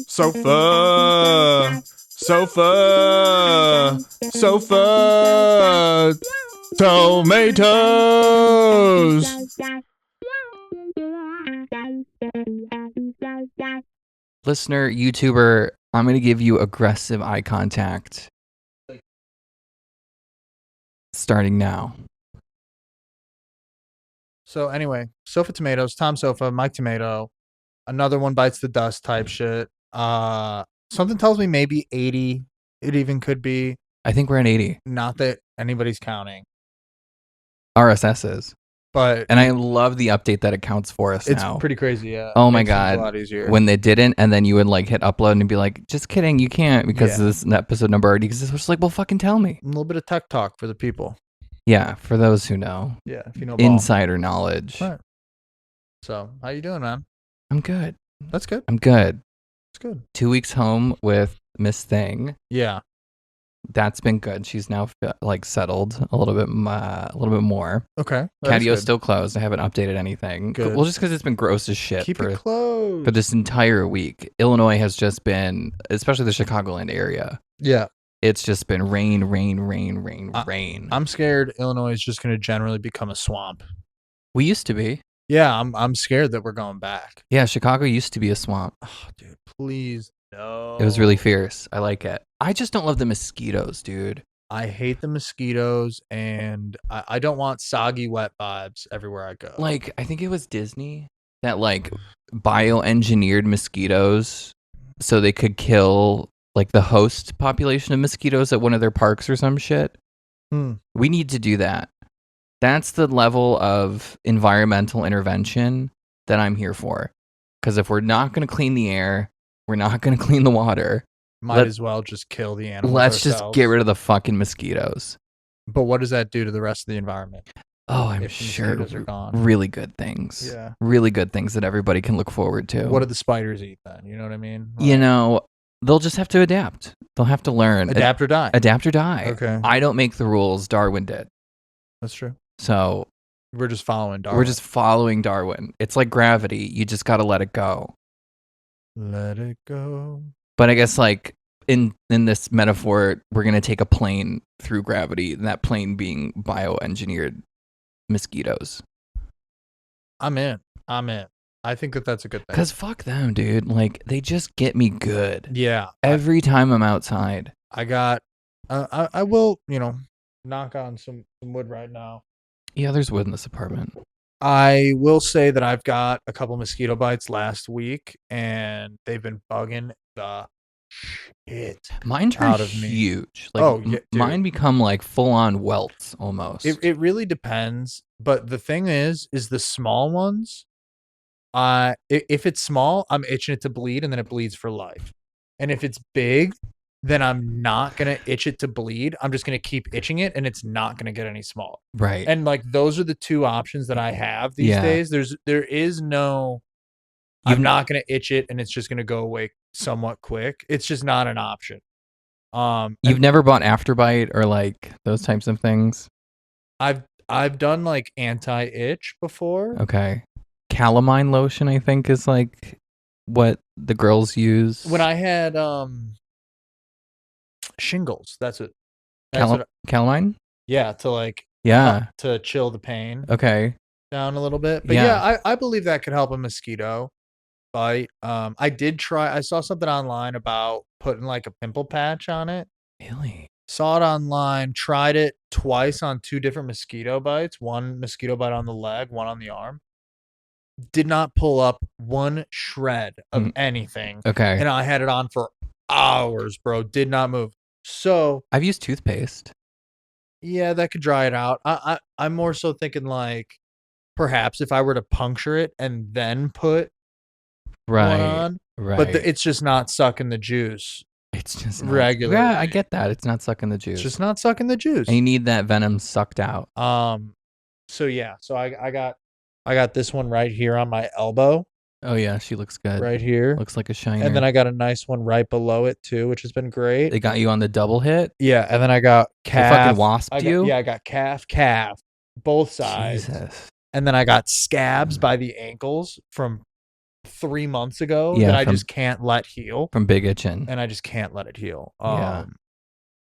Sofa, sofa, sofa, tomatoes. Listener, YouTuber, I'm going to give you aggressive eye contact. Starting now. So anyway, Sofa Tomatoes, Tom Sofa, Mike Tomato, another one bites the dust type shit. Something tells me maybe 80. It even could be. I think we're at 80. Not that anybody's counting, RSS is. but And I love the update that it counts for us it's now. pretty crazy. Yeah. Oh my Makes things God. a lot easier. When they didn't, and then you would like hit upload and be like, just kidding, you can't because Yeah. this episode number already exists. It's like, well, fucking tell me. A little bit of tech talk for the people. Yeah, for those who know. Yeah, if you know ball. Insider knowledge. Right. So, how you doing, man? I'm good. That's good. I'm good. That's good. 2 weeks home with Miss Thing. Yeah. That's been good. She's now like settled a little bit more. Okay. Catio's still closed. I haven't updated anything. Good. Well, just because it's been gross as shit Keep it closed. for this entire week. Illinois has just been, especially the Chicagoland area. Yeah. It's just been rain. I'm scared Illinois is just going to generally become a swamp. We used to be. Yeah, I'm scared that we're going back. Yeah, Chicago used to be a swamp. Oh, dude, please. No. It was really fierce. I like it. I just don't love the mosquitoes, dude. I hate the mosquitoes, and I don't want soggy, wet vibes everywhere I go. Like, I think it was Disney that like bioengineered mosquitoes so they could kill like the host population of mosquitoes at one of their parks or some shit. We need to do that. That's the level of environmental intervention that I'm here for. Because if we're not going to clean the air, we're not going to clean the water. Might as well just kill the animals. Let's just get rid of the fucking mosquitoes. But what does that do to the rest of the environment? Oh, I'm sure are gone. really good things. Yeah. Really good things that everybody can look forward to. What do the spiders eat then? You know what I mean? You know, they'll just have to adapt. They'll have to learn. Adapt or die. Adapt or die. Okay. I don't make the rules. Darwin did. That's true. So we're just following Darwin. We're just following Darwin. It's like gravity. You just got to let it go. Let it go. But I guess like in this metaphor, we're going to take a plane through gravity, and that plane being bioengineered mosquitoes. I'm in. I think that's a good thing. Because fuck them, dude. Like, they just get me good. Yeah. Every time I'm outside. I will, knock on some wood right now. Yeah, there's wood in this apartment. I will say that I've got a couple mosquito bites last week, and they've been bugging the shit Mine turned out of me. Huge. Like, mine become like full-on welts almost. It really depends. But the thing is the small ones, if it's small, I'm itching it to bleed, and then it bleeds for life. And if it's big, then I'm not going to itch it to bleed. I'm just going to keep itching it, and it's not going to get any smaller. Right. And like, those are the two options that I have these days. There is no, I'm not going to itch it and it's just going to go away somewhat quick. It's just not an option. You've never bought Afterbite or like those types of things? I've done like anti-itch before. Okay. Calamine lotion, I think, is like what the girls use. When I had shingles, that's it. Calamine? Yeah, to like to chill the pain. Okay. Down a little bit. But yeah, I believe that could help a mosquito bite. I saw something online about putting like a pimple patch on it. Really? Saw it online, tried it twice on 2 different mosquito bites. One mosquito bite on the leg, one on the arm. Did not pull up one shred of anything. Okay. And I had it on for hours, bro. Did not move. So I've used toothpaste. Yeah, that could dry it out. I'm more so thinking like perhaps if I were to puncture it and then put one on, but it's just not sucking the juice. It's just regular. Yeah, I get that. It's not sucking the juice. It's just not sucking the juice. And you need that venom sucked out. So yeah, so I got this one right here on my elbow. Oh yeah, she looks good. Right here. Looks like a shiner. And then I got a nice one right below it too, which has been great. They got you on the double hit? Yeah, and then I got calf. They fucking wasped you? Yeah, I got calf, both sides. Jesus. And then I got scabs by the ankles from 3 months ago that Yeah, I just can't let heal, from Big Itchin'. and I just can't let it heal. Yeah.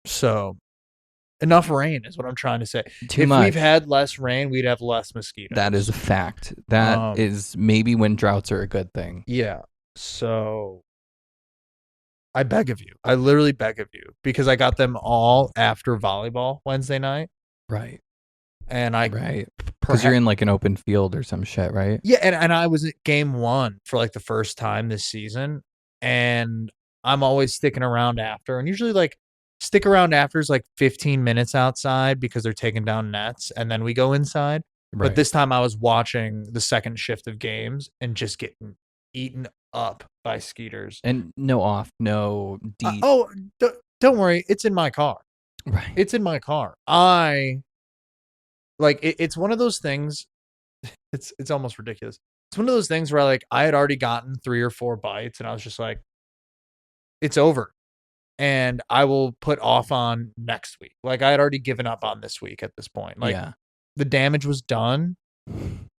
So enough rain is what I'm trying to say. Too If we've much. had less rain, we'd have less mosquitoes. That is a fact. That is maybe when droughts are a good thing. Yeah. So I beg of you. I literally beg of you because I got them all after volleyball Wednesday night. Right. And I Right. Because you're in like an open field or some shit, right? Yeah, and I was at game 1 for like the first time this season, and I'm always sticking around after, and usually like stick around after is like 15 minutes outside because they're taking down nets, and then we go inside. But Right. this time I was watching the second shift of games and just getting eaten up by skeeters. And no deep. Don't worry, it's in my car. Right. It's in my car. It's one of those things. It's almost ridiculous. It's one of those things where like I had already gotten 3 or 4 bites and I was just like, it's over. And I will put off on next week. Like I had already given up on this week at this point. Like Yeah. the damage was done.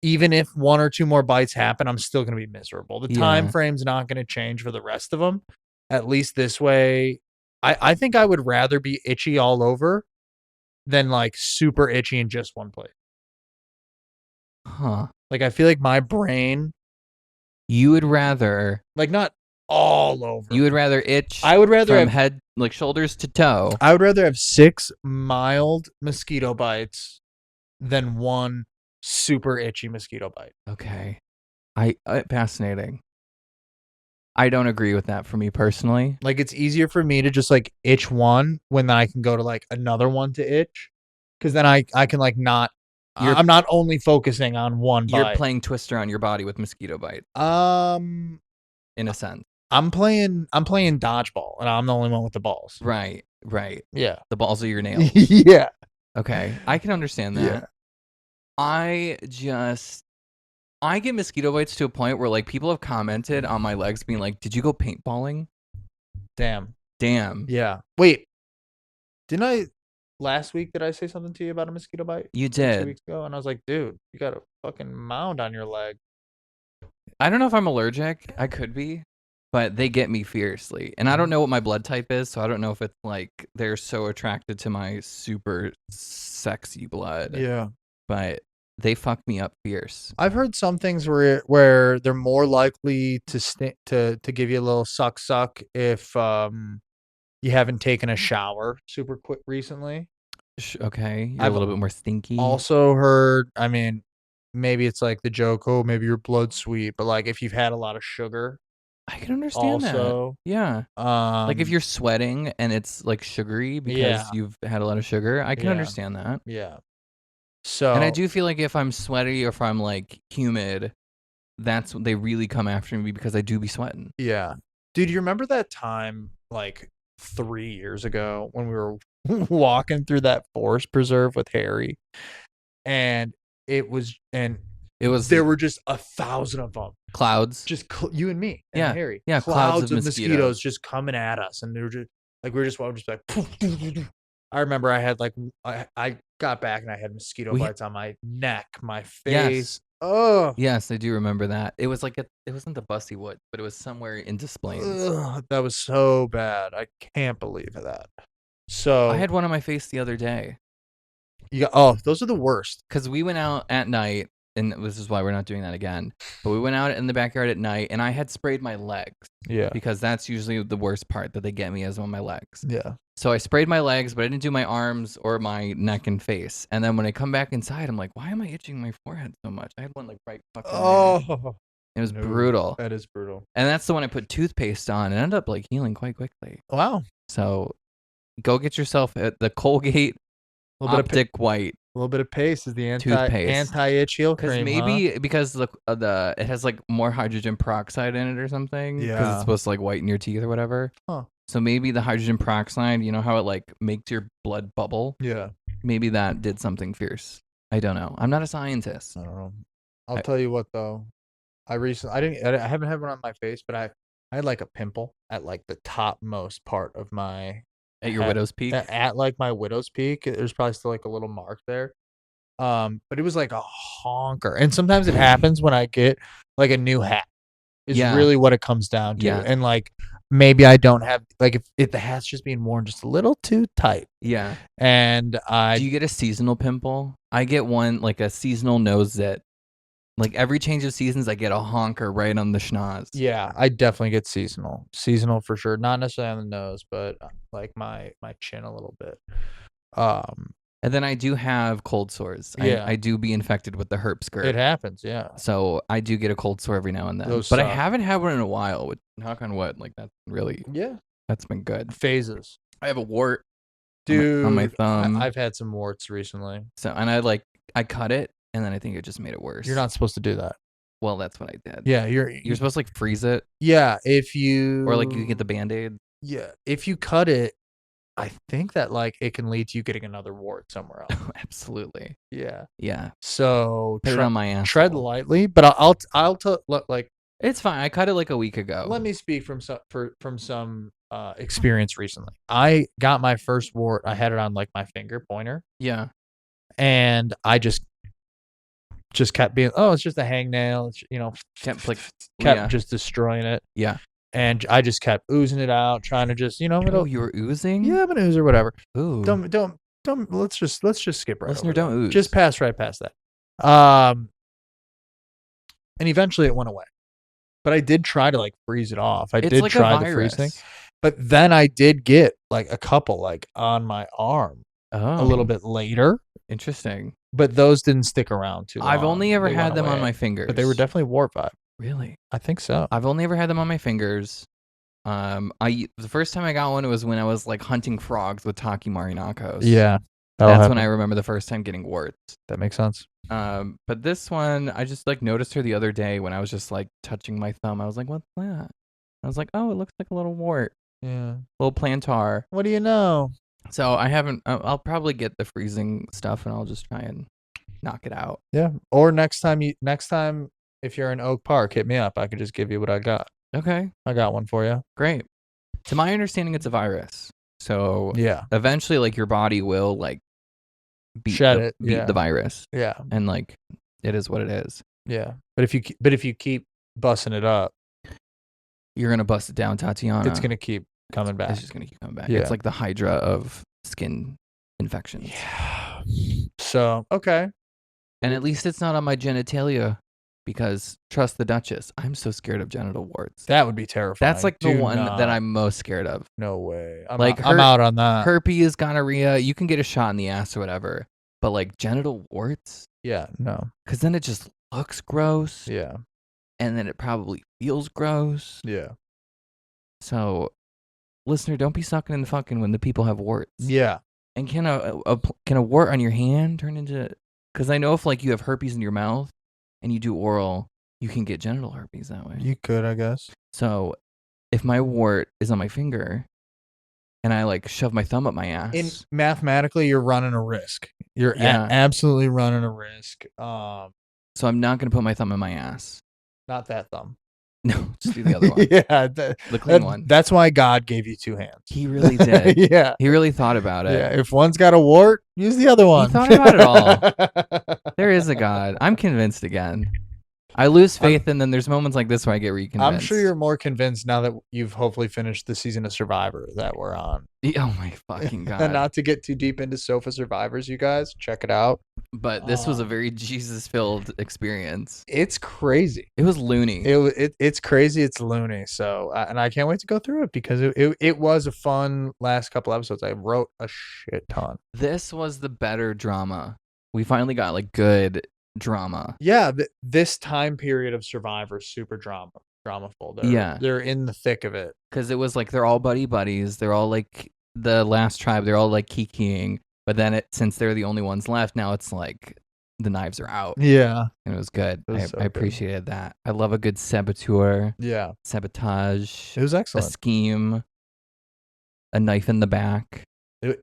Even if 1 or 2 more bites happen, I'm still going to be miserable. The time frame's not going to change for the rest of them. At least this way, I think I would rather be itchy all over than like super itchy in just one place. Huh. Like I feel like my brain, You would rather like not all over. You would rather itch I would rather from have head, like shoulders to toe. I would rather have 6 mild mosquito bites than 1 super itchy mosquito bite. Okay. Fascinating. I don't agree with that for me personally. Like it's easier for me to just like itch one when I can go to like another one to itch. Cause then I can like not I'm not only focusing on one You're bite. playing Twister on your body with mosquito bite. In a sense. I'm playing dodgeball and I'm the only one with the balls. Right. Yeah. The balls are your nails. Yeah. Okay. I can understand that. Yeah. I get mosquito bites to a point where like people have commented on my legs being like, "Did you go paintballing?" Damn. Yeah. Wait. Didn't I last week did I say something to you about a mosquito bite? You 2 did. weeks ago and I was like, "Dude, you got a fucking mound on your leg." I don't know if I'm allergic. I could be, but they get me fiercely. And I don't know what my blood type is, so I don't know if it's like they're so attracted to my super sexy blood. Yeah. But they fuck me up fierce. I've heard some things where they're more likely to give you a little suck if you haven't taken a shower super quick recently. Okay, you're I've a little bit more stinky. Also heard, I mean, maybe it's like the joke, oh, maybe your blood's sweet, but like if you've had a lot of sugar, I can understand that. Yeah. Like if you're sweating and it's like sugary because you've had a lot of sugar, I can understand that. Yeah. And I So do feel like if I'm sweaty or if I'm like humid, that's when they really come after me because I do be sweating. yeah. Dude, you remember that time like 3 years ago when we were walking through that forest preserve with Harry? And there were just 1,000 of them. Clouds. Just you and me and Harry. Yeah, Clouds of mosquitoes just coming at us, and they were just like like. Poof, poof, poof, poof. I remember I had like I got back and I had mosquito bites on my neck, my face. Oh, yes, I do remember that. It was like it wasn't the Bussy Wood, but it was somewhere in Des Plaines. That was so bad. I can't believe that. So I had one on my face the other day. Those are the worst. Because we went out at night, and this is why we're not doing that again. But we went out in the backyard at night, and I had sprayed my legs. Yeah. Because that's usually the worst part that they get me is on my legs. Yeah. So I sprayed my legs, but I didn't do my arms or my neck and face. And then when I come back inside, I'm like, why am I itching my forehead so much? I had one like right fucking there. It was brutal. That is brutal. And that's the one I put toothpaste on and ended up like healing quite quickly. Wow. So go get yourself the Colgate Optic White. A little bit of paste is the anti-itch heal cream. Maybe because the it has like more hydrogen peroxide in it or something. Yeah. Because it's supposed to like whiten your teeth or whatever. Huh. So maybe the hydrogen peroxide, you know how it like makes your blood bubble? Yeah. Maybe that did something fierce. I don't know. I'm not a scientist. I don't know. I'll tell you what though. I haven't had one on my face, but I had like a pimple at like the topmost part of my At your widow's peak? At like my widow's peak. There's probably still like a little mark there. But it was like a honker. And sometimes it happens when I get like a new hat. is really what it comes down to. Yeah. And like maybe I don't have like if the hat's just being worn just a little too tight. Yeah. And Do you get a seasonal pimple? I get one like a seasonal nose zit. Like every change of seasons, I get a honker right on the schnoz. Yeah, I definitely get seasonal. Seasonal for sure. Not necessarily on the nose, but like my chin a little bit. And then I do have cold sores. Yeah. I do be infected with the herp skirt. It happens, yeah. So I do get a cold sore every now and then. Those but I suck. haven't had one in a while. With knock on wood, like that's really that's been good. Phases. I have a wart, dude, on my thumb. I've had some warts recently. So and I cut it, and then I think it just made it worse. You're not supposed to do that. Well, that's what I did. Yeah, you're supposed to like freeze it. Yeah, if you or like you get the Band-Aid. Yeah, if you cut it, I think that like it can lead to you getting another wart somewhere else. Absolutely. Yeah. Yeah. So put it on my ass. Tread lightly, but I'll like it's fine. I cut it like a week ago. Let me speak from some experience recently. I got my first wart. I had it on like my finger pointer. Yeah. And I just kept being, oh, it's just a hangnail. It's, kept just destroying it. Yeah. And I just kept oozing it out, trying to just, Oh, you were oozing? Yeah, I'm an oozer, whatever. Ooh. Don't. Let's just skip right. Listener, over don't that. ooze. Just pass right past that. And eventually it went away. But I did try to like freeze it off. I did try the freeze thing. But then I did get like a couple like on my arm a little bit later. Interesting. But those didn't stick around too long. I've only ever had them on my fingers. But they were definitely wart vibe. Really? I think so. I've only ever had them on my fingers. The first time I got one, it was when I was like hunting frogs with Taki Marinakos. Yeah. That's when I remember the first time getting warts. That makes sense. But this one, I just like noticed her the other day when I was just like touching my thumb. I was like, what's that? I was like, oh, it looks like a little wart. Yeah. Little plantar. What do you know? So I haven't, I'll probably get the freezing stuff and I'll just try and knock it out. Yeah. Or next time, if you're in Oak Park, hit me up. I could just give you what I got. Okay. I got one for you. Great. To my understanding, it's a virus. So yeah, eventually like your body will like beat the virus. Yeah. And like it is what it is. Yeah. But if you keep busting it up, you're going to bust it down, Tatiana. It's going to keep coming back. It's just going to keep coming back. Yeah. It's like the Hydra of skin infections. Yeah. So, okay. And at least it's not on my genitalia because trust the Duchess. I'm so scared of genital warts. That would be terrifying. That's like the one that I'm most scared of. No way. I'm out on that. Herpes, gonorrhea, you can get a shot in the ass or whatever. But like genital warts? Yeah, no. Because then it just looks gross. Yeah. And then it probably feels gross. Yeah. So, listener, don't be sucking and fucking when the people have warts. Yeah. And can a wart on your hand turn into? Because I know if like you have herpes in your mouth and you do oral, you can get genital herpes that way. You could, I guess. So, if my wart is on my finger, and I like shove my thumb up my ass, mathematically, you're running a risk. You're absolutely running a risk. So I'm not gonna put my thumb in my ass. Not that thumb. No, just do the other one. Yeah, the clean one. That's why God gave you two hands. He really did. Yeah, he really thought about it. Yeah, if one's got a wart, use the other one. He thought about it all. There is a God. I'm convinced again. I lose faith, and then there's moments like this where I get reconvinced. I'm sure you're more convinced now that you've hopefully finished the season of Survivor that we're on. Oh my fucking God. And not to get too deep into Sofa Survivors, you guys, check it out. But this was a very Jesus-filled experience. It's crazy. It was loony. It's crazy. It's loony. So, and I can't wait to go through it because it was a fun last couple episodes. I wrote a shit ton. This was the better drama. We finally got like good drama. Yeah, this time period of Survivor, super dramaful. They're in the thick of it because it was like they're all buddies. They're all like the last tribe. They're all like kikiing. But then since they're the only ones left, now it's like the knives are out. Yeah, and it was good. It was I appreciated that. I love a good saboteur. Yeah, sabotage. It was excellent. A scheme. A knife in the back.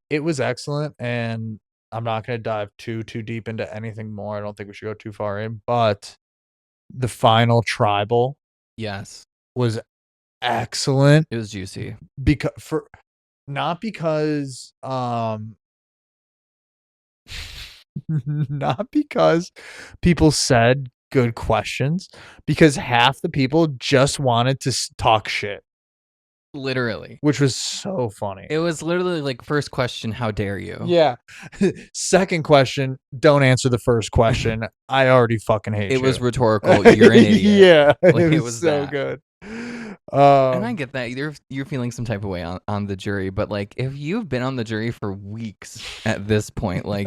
It was excellent, and I'm not going to dive too deep into anything more. I don't think we should go too far in, but the final tribal, yes, was excellent. It was juicy not because not because people said good questions because half the people just wanted to talk shit, Literally. which was so funny. It was literally like, first question, how dare you? Yeah. Second question, don't answer the first question. I already fucking hate It you. was rhetorical. You're an idiot. Yeah, Like, it it was was so that. good. And I get that you're feeling some type of way on the jury, but like, if you've been on the jury for weeks at this point, like,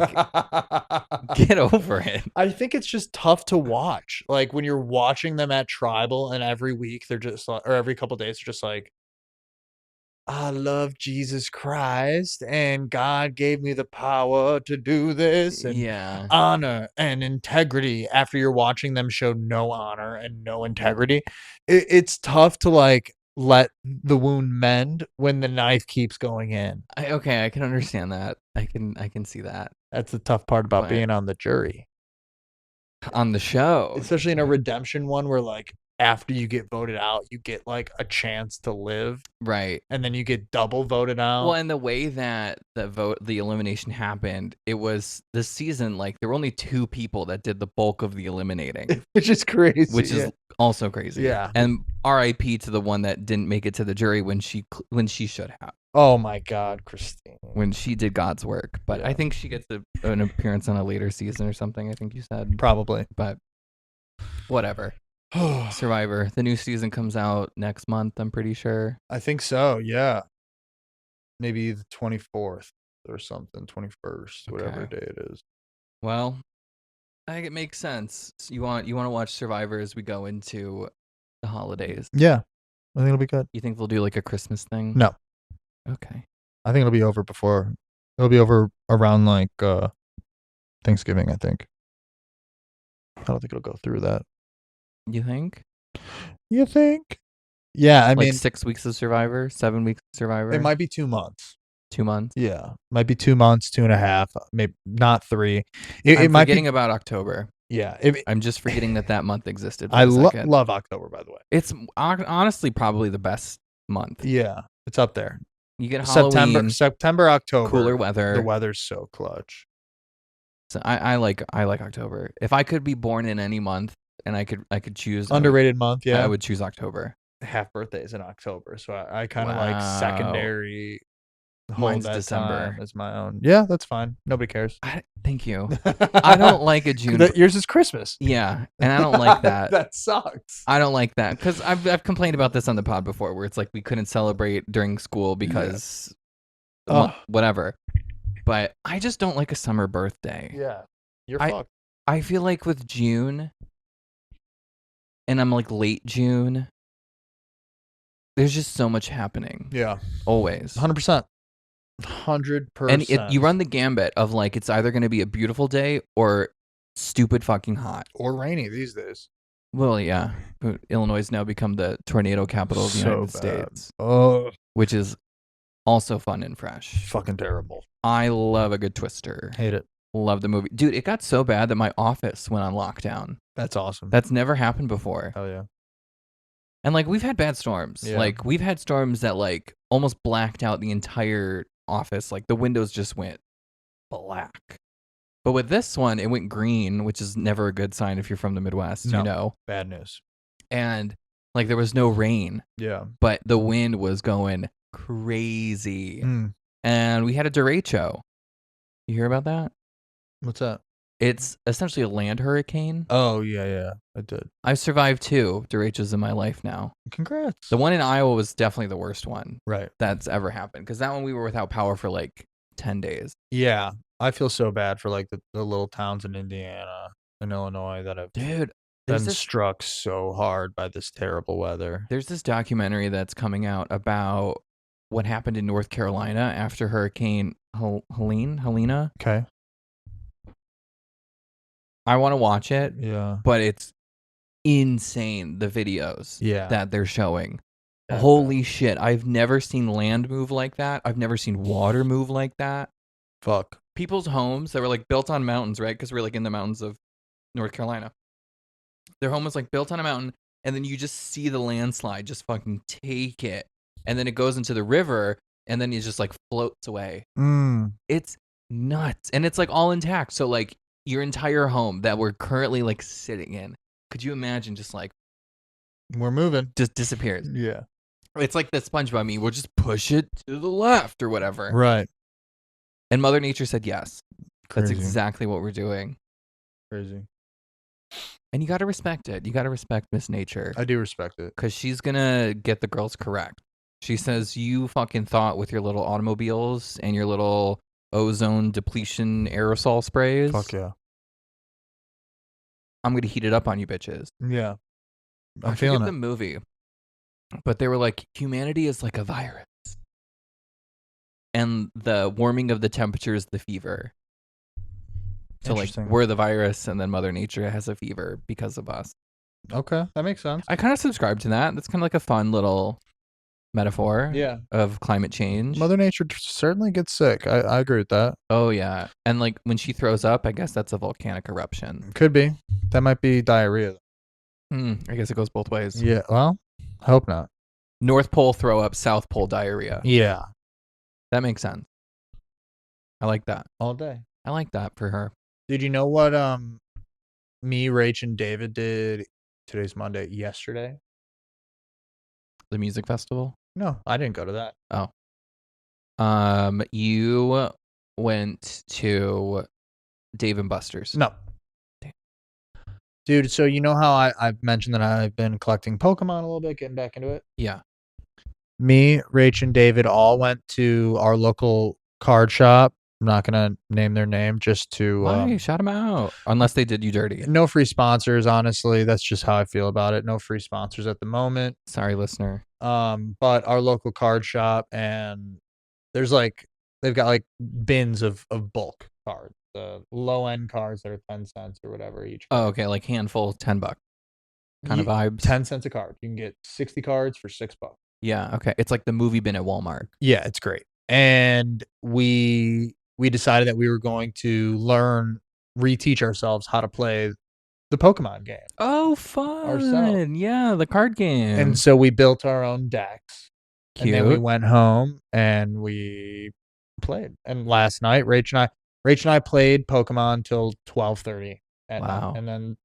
get over it. I think it's just tough to watch. Like when you're watching them at tribal, and every week they're just like, or every couple days they're just like, I love Jesus Christ, and God gave me the power to do this, and Yeah. honor and integrity. After you're watching them show no honor and no integrity, it's tough to like let the wound mend when the knife keeps going in. Okay, I can understand that. I can see that. That's the tough part about But being on the jury, on the show, especially in a redemption one where like after you get voted out, you get like a chance to live, right? and then you get double voted Well, out. and the way that the elimination happened, it was this season. Like, there were only 2 people that did the bulk of the eliminating, Which is crazy. which is Yeah. also crazy. Yeah. And R.I.P. to the one that didn't make it to the jury when she should have, Oh my God, Christine. when she did God's work. But Yeah. I think she gets an appearance on a later season or something. I think you said. Probably. But whatever. Survivor. The new season comes out next month, I'm pretty sure. I think so. Yeah. Maybe the 24th or something, 21st, whatever Okay. day it is. Well, I think it makes sense. So you want to watch Survivor as we go into the holidays. Yeah. I think it'll be good. You think they'll do like a Christmas thing? No. Okay. I think it'll be over before. It'll be over around like Thanksgiving, I think. I don't think it'll go through that. You think? You think? Yeah, I Like mean 6 weeks of Survivor, 7 weeks of Survivor. it might be 2 months. 2 months. Yeah. Might be 2 months, 2.5, maybe not 3. I'm It might forgetting be. about October. Yeah. I'm just forgetting that month existed for I a second. love October, by the way. It's honestly probably the best month. Yeah. It's up there. You get Halloween, September, October. cooler weather. The weather's so clutch. So I like October. If I could be born in any month and I could choose, Underrated month, yeah. I would choose October. Half birthdays in October, so I kind of Wow. like secondary hold Mine's that December. time as my own. Yeah, that's fine. Nobody cares. Thank you. I don't like a June. Yours is Christmas. Yeah, and I don't like that. That sucks. I don't like that because I've complained about this on the pod before, where it's like we couldn't celebrate during school because whatever. But I just don't like a summer birthday. Yeah, you're fucked. I feel like with June, and I'm like late June, there's just so much happening. Yeah, always 100%. 100%. And you run the gambit of like it's either going to be a beautiful day or stupid fucking hot or rainy these days. Well, yeah. Illinois has now become the tornado capital of the United States. Oh, which is also fun and fresh. Fucking terrible. I love a good twister. Hate it. Love the movie. Dude, it got so bad that my office went on lockdown. That's awesome. That's never happened before. Hell yeah. And like we've had bad storms. Yeah. Like we've had storms that like almost blacked out the entire office. Like the windows just went black. But with this one, it went green, which is never a good sign if you're from the Midwest, you know. Bad news. And like there was no rain. Yeah. But the wind was going crazy. Mm. And we had a derecho. You hear about that? What's that? It's essentially a land hurricane. Oh, yeah, I did. I've survived 2 derechos in my life now. Congrats. The one in Iowa was definitely the worst one. Right. That's ever happened. Because that one we were without power for like 10 days. Yeah. I feel so bad for like the little towns in Indiana and Illinois that have been struck so hard by this terrible weather. There's this documentary that's coming out about what happened in North Carolina after Hurricane Helena. Okay. I want to watch it. Yeah. But it's insane, the videos that they're showing. Yeah. Holy shit. I've never seen land move like that. I've never seen water move like that. Fuck. People's homes that were like built on mountains, right? Because we're like in the mountains of North Carolina. Their home was like built on a mountain, and then you just see the landslide just fucking take it. And then it goes into the river, and then it just like floats away. It's nuts. And it's like all intact. So like your entire home that we're currently like sitting in Could you imagine just like We're moving. just disappears? Yeah. It's like the SpongeBob meme. We'll just push it to the left or whatever. Right. And Mother Nature said yes. That's Crazy. exactly what we're doing. Crazy. And you got to respect it. You got to respect Miss Nature. I do respect it. Because she's going to get the girls correct. She says, you fucking thought with your little automobiles and your little ozone depletion aerosol sprays. Fuck yeah. I'm going to heat it up on you bitches. Yeah. I'm I feeling forget it. the movie. But they were like, humanity is like a virus. And the warming of the temperature is the fever. So like we're the virus and then Mother Nature has a fever because of us. Okay, that makes sense. I kind of subscribe to that. That's kind of like a fun little metaphor of climate change. Mother Nature certainly gets sick. I agree with that. Oh yeah. And like when she throws up, I guess that's a volcanic eruption. Could be. That might be diarrhea. I guess it goes both ways. Yeah, well, I hope not. North Pole throw up, South Pole diarrhea. Yeah. That makes sense. I like that. All day. I like that for her. Did you know what me, Rach, and David did today's Monday, yesterday? The music festival? No, I didn't go to that. Oh. You went to Dave and Buster's. No. Damn. Dude, so you know how I've mentioned that I've been collecting Pokemon a little bit, getting back into it? Yeah. Me, Rach, and David all went to our local card shop. I'm not going to name their name just to... Why? Shout them out. Unless they did you dirty. No free sponsors, honestly. That's just how I feel about it. No free sponsors at the moment. Sorry, listener. But our local card shop, and there's like... They've got like bins of bulk cards. The low-end cards that are 10 cents or whatever each. Oh, okay. Like handful, $10 kind of vibes. 10 cents a card. You can get 60 cards for $6. Yeah, okay. It's like the movie bin at Walmart. Yeah, it's great. And we decided that we were going to reteach ourselves how to play the Pokemon game. Oh, fun. Ourselves. Yeah, the card game. And so we built our own decks. Cute. And then we went home and we played. And last night, Rach and I played Pokemon till 12:30 at night. And then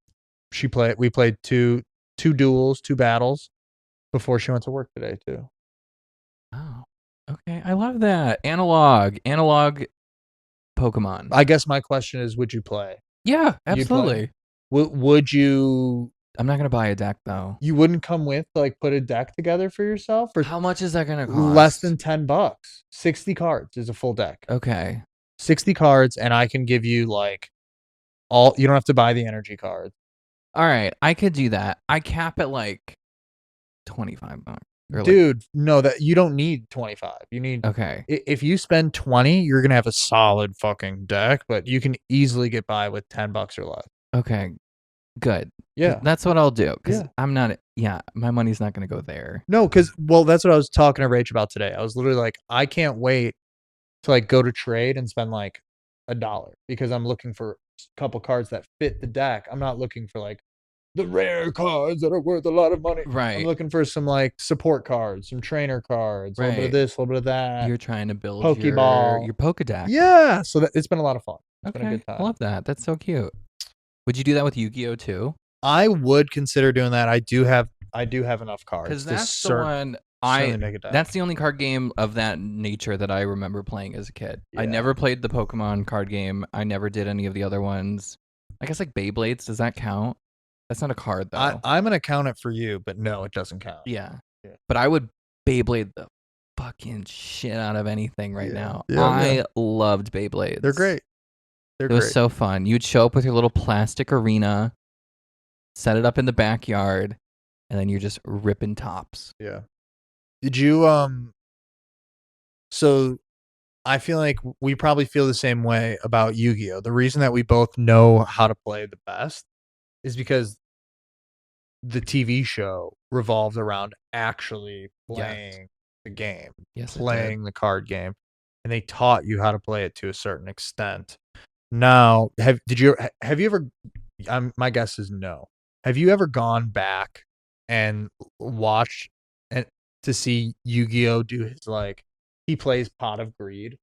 we played two duels, 2 battles before she went to work today too. Oh, okay. I love that. Analog Pokemon. I guess my question is, would you play? Yeah, absolutely. Would you? I'm not gonna buy a deck though. You wouldn't come with like put a deck together for yourself? Or how much is that gonna cost? Less than $10. 60 cards is a full deck. Okay. 60 cards, and I can give you like all. You don't have to buy the energy cards. All right, I could do that. I cap at like $25. Dude, no, that you don't need 25. You need if you spend 20, you're gonna have a solid fucking deck, but you can easily get by with $10 or less. Okay, good. Yeah, that's what I'll do because I'm not. Yeah, my money's not gonna go there. No, because that's what I was talking to Rach about today. I was literally like, I can't wait to like go to trade and spend like $1 because I'm looking for a couple cards that fit the deck. I'm not looking for like the rare cards that are worth a lot of money. Right. I'm looking for some like support cards, some trainer cards, a little bit of this, a little bit of that. You're trying to build Pokeball, your Pokedex. Yeah. So it's been a lot of fun. It's been a good time. I love that. That's so cute. Would you do that with Yu-Gi-Oh too? I would consider doing that. I do have enough cards. Because that's the one that's the only card game of that nature that I remember playing as a kid. Yeah. I never played the Pokemon card game. I never did any of the other ones. I guess like Beyblades, does that count? That's not a card though. I'm gonna count it for you, but no, it doesn't count. Yeah. But I would Beyblade the fucking shit out of anything right now. I loved Beyblades. They're great. It was so fun. You'd show up with your little plastic arena, set it up in the backyard, and then you're just ripping tops. Yeah. Did you so I feel like we probably feel the same way about Yu-Gi-Oh! The reason that we both know how to play the best is because the TV show revolves around actually playing the game, playing the card game, and they taught you how to play it to a certain extent. Now, have you ever? My guess is no. Have you ever gone back and watched to see Yu-Gi-Oh do his like he plays Pot of Greed,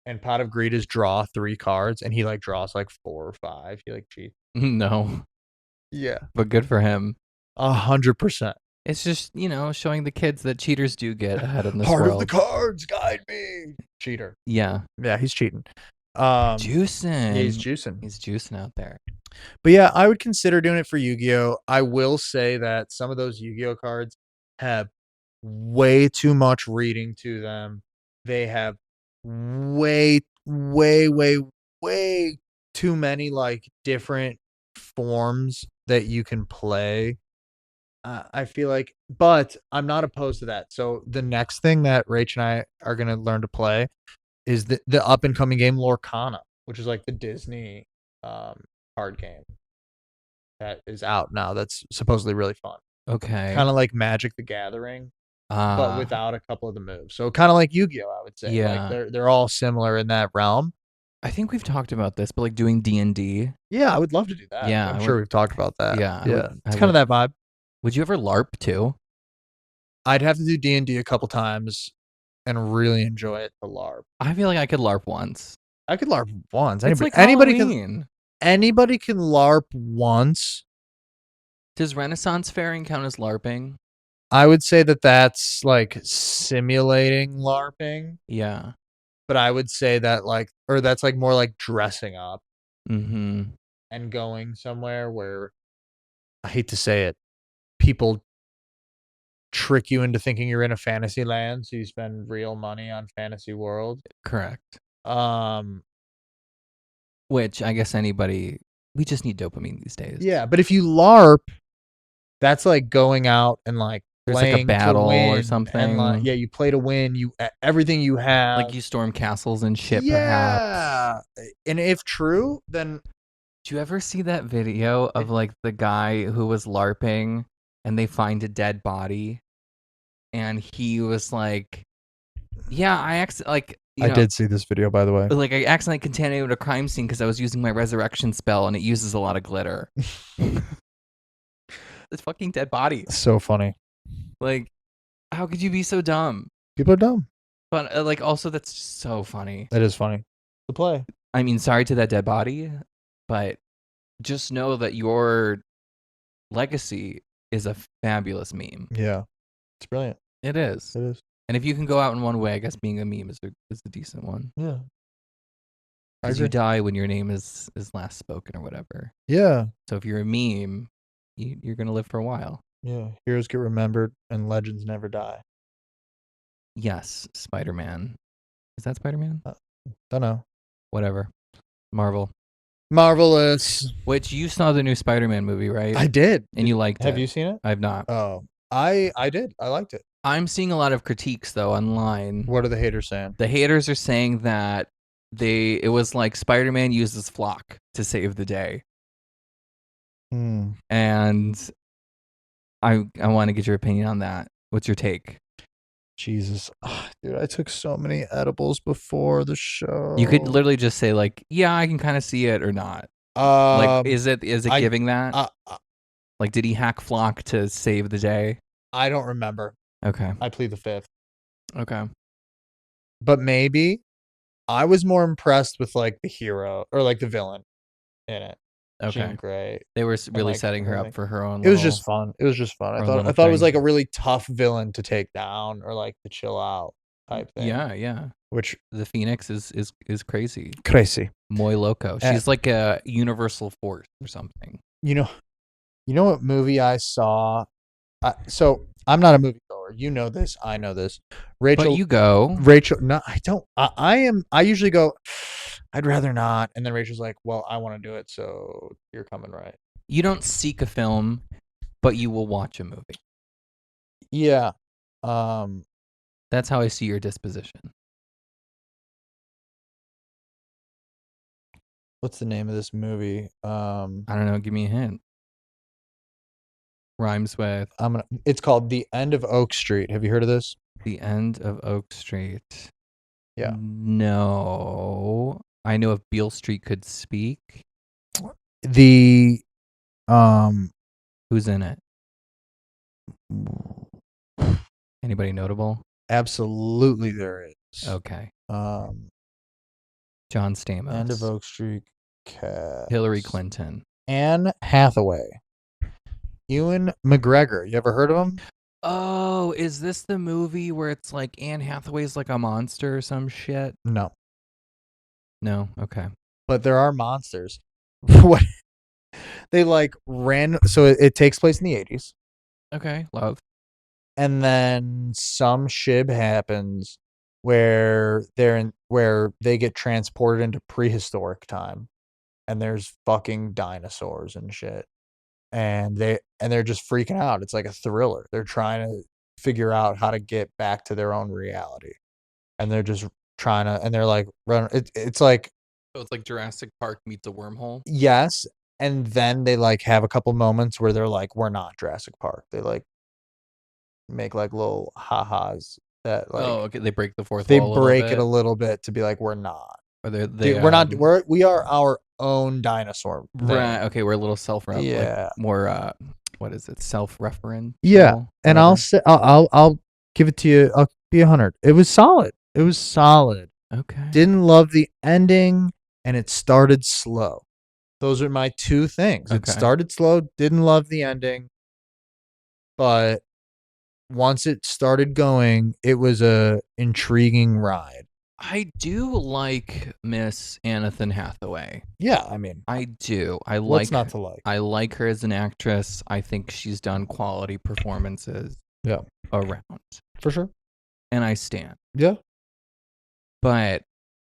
and Pot of Greed is draw 3 cards, and he like draws like 4 or 5. He like cheats. No. Yeah. but good for him. 100%. It's just, showing the kids that cheaters do get ahead in this Heart of the world. cards, guide me. Cheater. Yeah. Yeah, he's cheating. Juicing. Yeah, he's juicing. He's juicing out there. But yeah, I would consider doing it for Yu-Gi-Oh! I will say that some of those Yu-Gi-Oh! Cards have way too much reading to them. They have way, way, way, way too many like different forms that you can play. I feel like, but I'm not opposed to that. So the next thing that Rach and I are gonna learn to play is the up and coming game Lorcana, which is like the Disney um card game that is out now. That's supposedly really fun. Okay. Kind of like Magic the Gathering, but Uh, without a couple of the moves. So kind of like Yu-Gi-Oh, I would say. Like yeah. they're all similar in that realm. I think we've talked about this, but like doing D&D. Yeah, I would love to do that. Yeah, I'm I sure would. we've talked about that. Yeah, Yeah. I It's kind of would. that vibe. Would you ever LARP too? I'd have to do D&D a couple times and really enjoy it to LARP. I feel like I could LARP once. I could LARP once. It's like Anybody Halloween. can LARP once. Does Renaissance fairing count as LARPing? I would say that that's like simulating LARPing, Yeah. but I would say that that's like more like dressing up Mm-hmm. and going somewhere where, I hate to say it, people trick you into thinking you're in a fantasy land, so you spend real money on fantasy world. Correct. Um, Which I guess we just need dopamine these days. yeah, but if you LARP, that's like going out and like There's like a playing to battle win, or and something. yeah, you play to win. Everything you have, Like you storm castles and shit, perhaps. yeah. And if true, then Do you ever see that video of like the guy who was LARPing and they find a dead body and he was like, yeah, I did see this video, by the way. like I accidentally contaminated a crime scene because I was using my resurrection spell and it uses a lot of glitter. This fucking dead body. So funny. Like, how could you be so dumb? People are dumb. But like, also that's just so funny. That is funny. The play. I mean, sorry to that dead body, but just know that your legacy is a fabulous meme. Yeah, it's brilliant. It is. It is. And if you can go out in one way, I guess being a meme is a decent one. Yeah. Because you die when your name is last spoken or whatever. Yeah. So if you're a meme, you're gonna live for a while. Yeah. Heroes get remembered and legends never die. Yes, Spider-Man. Is that Spider-Man? Don't know. Whatever. Marvel. Marvelous. Which you saw the new Spider-Man movie, right? I did. And you liked it. Have you seen it? I've not. Oh, I did. I liked it. I'm seeing a lot of critiques though online. What are the haters saying? The haters are saying that it was like Spider-Man uses Flock to save the day. And I want to get your opinion on that. What's your take? Jesus. Dude, I took so many edibles before the show. You could literally just say like, yeah, I can kind of see it or not. Like, is it giving that? Like, did he hack Flock to save the day? I don't remember. Okay. I plead the fifth. Okay. But maybe I was more impressed with like the hero or like the villain in it. Okay. Jean Grey. They were really setting her up for her own. It was just fun. It was just fun. I thought it was like a really tough villain to take down or like to chill out type thing. Yeah, yeah. Which the Phoenix is crazy. Crazy. Muy loco. She's like a universal force or something. You know what movie I saw? So I'm not a movie goer. You know this. I know this. Rachel, but you go. Rachel, no, I don't. I usually go, I'd rather not. And then Rachel's like, well, I want to do it. So you're coming, right? You don't seek a film, but you will watch a movie. Yeah. That's how I see your disposition. What's the name of this movie? I don't know. Give me a hint. Rhymes with. It's called The End of Oak Street. Have you heard of this? The End of Oak Street. Yeah. No. I know if Beale Street could speak. The Who's in it? Anybody notable? Absolutely there is. Okay. John Stamos. End of Oak Street. Hillary Clinton. Anne Hathaway. Ewan McGregor. You ever heard of him? Oh, is this the movie where it's like Anne Hathaway's like a monster or some shit? No, No. Okay. but there are monsters. What they like ran. So it takes place in the 80s, Okay. Love. and then some shib happens where they get transported into prehistoric time, and there's fucking dinosaurs and shit, and they're just freaking out. It's like a thriller. They're trying to figure out how to get back to their own reality, and they're just trying to, and they're like run. It's like So it's like Jurassic Park meets a wormhole. yes, and then they like have a couple moments where they're like, we're not Jurassic Park. They like make like little ha-has that Oh, like okay. They break the fourth they wall a little break it bit. a little bit to be like, we're not. Or they Dude, we're not. We are our own dinosaur right. thing. Okay, we're a little like Yeah, more what is it? Self-referential. yeah. And I'll Whatever. say I'll give it to you. I'll be 100. It was solid. It was solid. Okay. Didn't love the ending, and it started slow. Those are my two things. It Okay. started slow. Didn't love the ending, but once it started going, it was a intriguing ride. I do like Miss Anathan Hathaway. Yeah, I mean, I do. what's not to like? I like her as an actress. I think she's done quality performances Yeah, around. for sure. And I stand. Yeah, But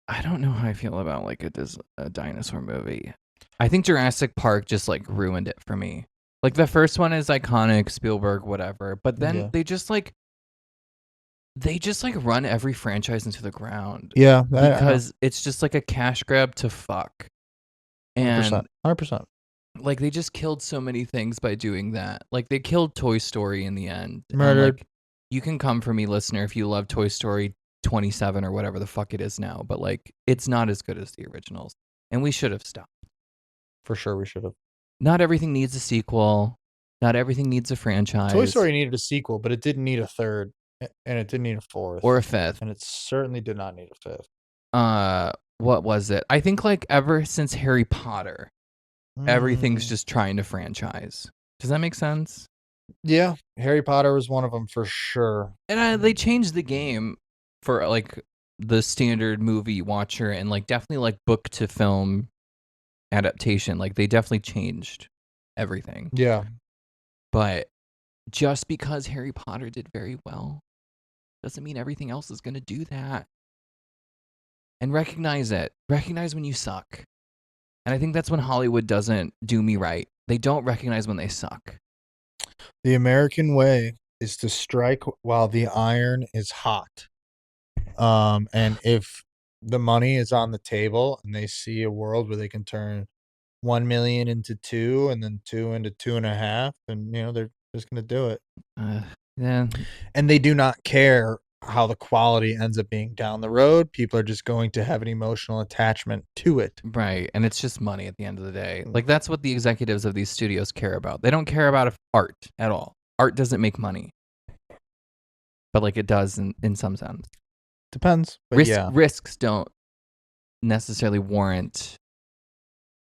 I don't know how I feel about like a dinosaur movie. I think Jurassic Park just like ruined it for me. Like the first one is iconic, Spielberg, whatever. But then yeah, they just like run every franchise into the ground yeah. I know. because it's just like a cash grab to fuck. 100%. And 100%. like they just killed so many things by doing that. Like they killed Toy Story in the end. And Murdered. like you can come for me, listener, if you love Toy Story 27 or whatever the fuck it is now, but like it's not as good as the originals. And we should have stopped. For sure, we should have. Not everything needs a sequel. Not everything needs a franchise. Toy Story needed a sequel, but it didn't need a third, and it didn't need a fourth, or a fifth. and it certainly did not need a fifth. What was it? I think like ever since Harry Potter, everything's Mm, just trying to franchise. Does that make sense? yeah, Harry Potter was one of them for sure. And they changed the game for like the standard movie watcher and like definitely like book to film adaptation. Like they definitely changed everything. Yeah, But just because Harry Potter did very well doesn't mean everything else is going to do that. And recognize it. Recognize when you suck. And I think that's when Hollywood doesn't do me right. They don't recognize when they suck. the American way is to strike while the iron is hot. And if the money is on the table and they see a world where they can turn 1 million into two, and then two into 2.5, and they're just gonna do it. Yeah. And they do not care how the quality ends up being down the road. People are just going to have an emotional attachment to it. Right. And it's just money at the end of the day. Like that's what the executives of these studios care about. They don't care about art at all. Art doesn't make money. But like it does in some sense. Depends, but yeah. Risks don't necessarily warrant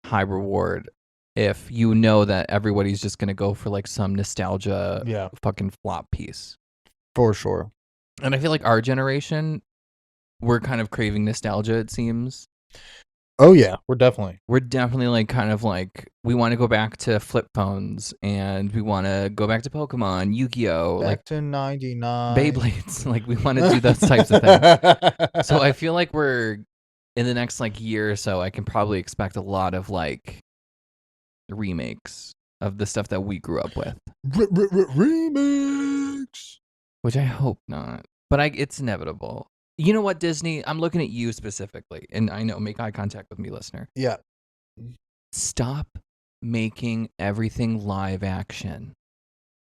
high reward if you know that everybody's just going to go for like some nostalgia Yeah, fucking flop piece. for sure. And I feel like our generation, we're kind of craving nostalgia, it seems. Oh yeah, we're definitely. We're definitely like kind of like we want to go back to flip phones and we want to go back to Pokemon, Yu-Gi-Oh, Back like to 99. Beyblades. Like we want to do those types of things. So I feel like we're in the next like year or so, I can probably expect a lot of like remakes of the stuff that we grew up with. Remix. Which I hope not. But it's inevitable. You know what, Disney? I'm looking at you specifically. And I know, make eye contact with me, listener. Yeah. Stop making everything live action.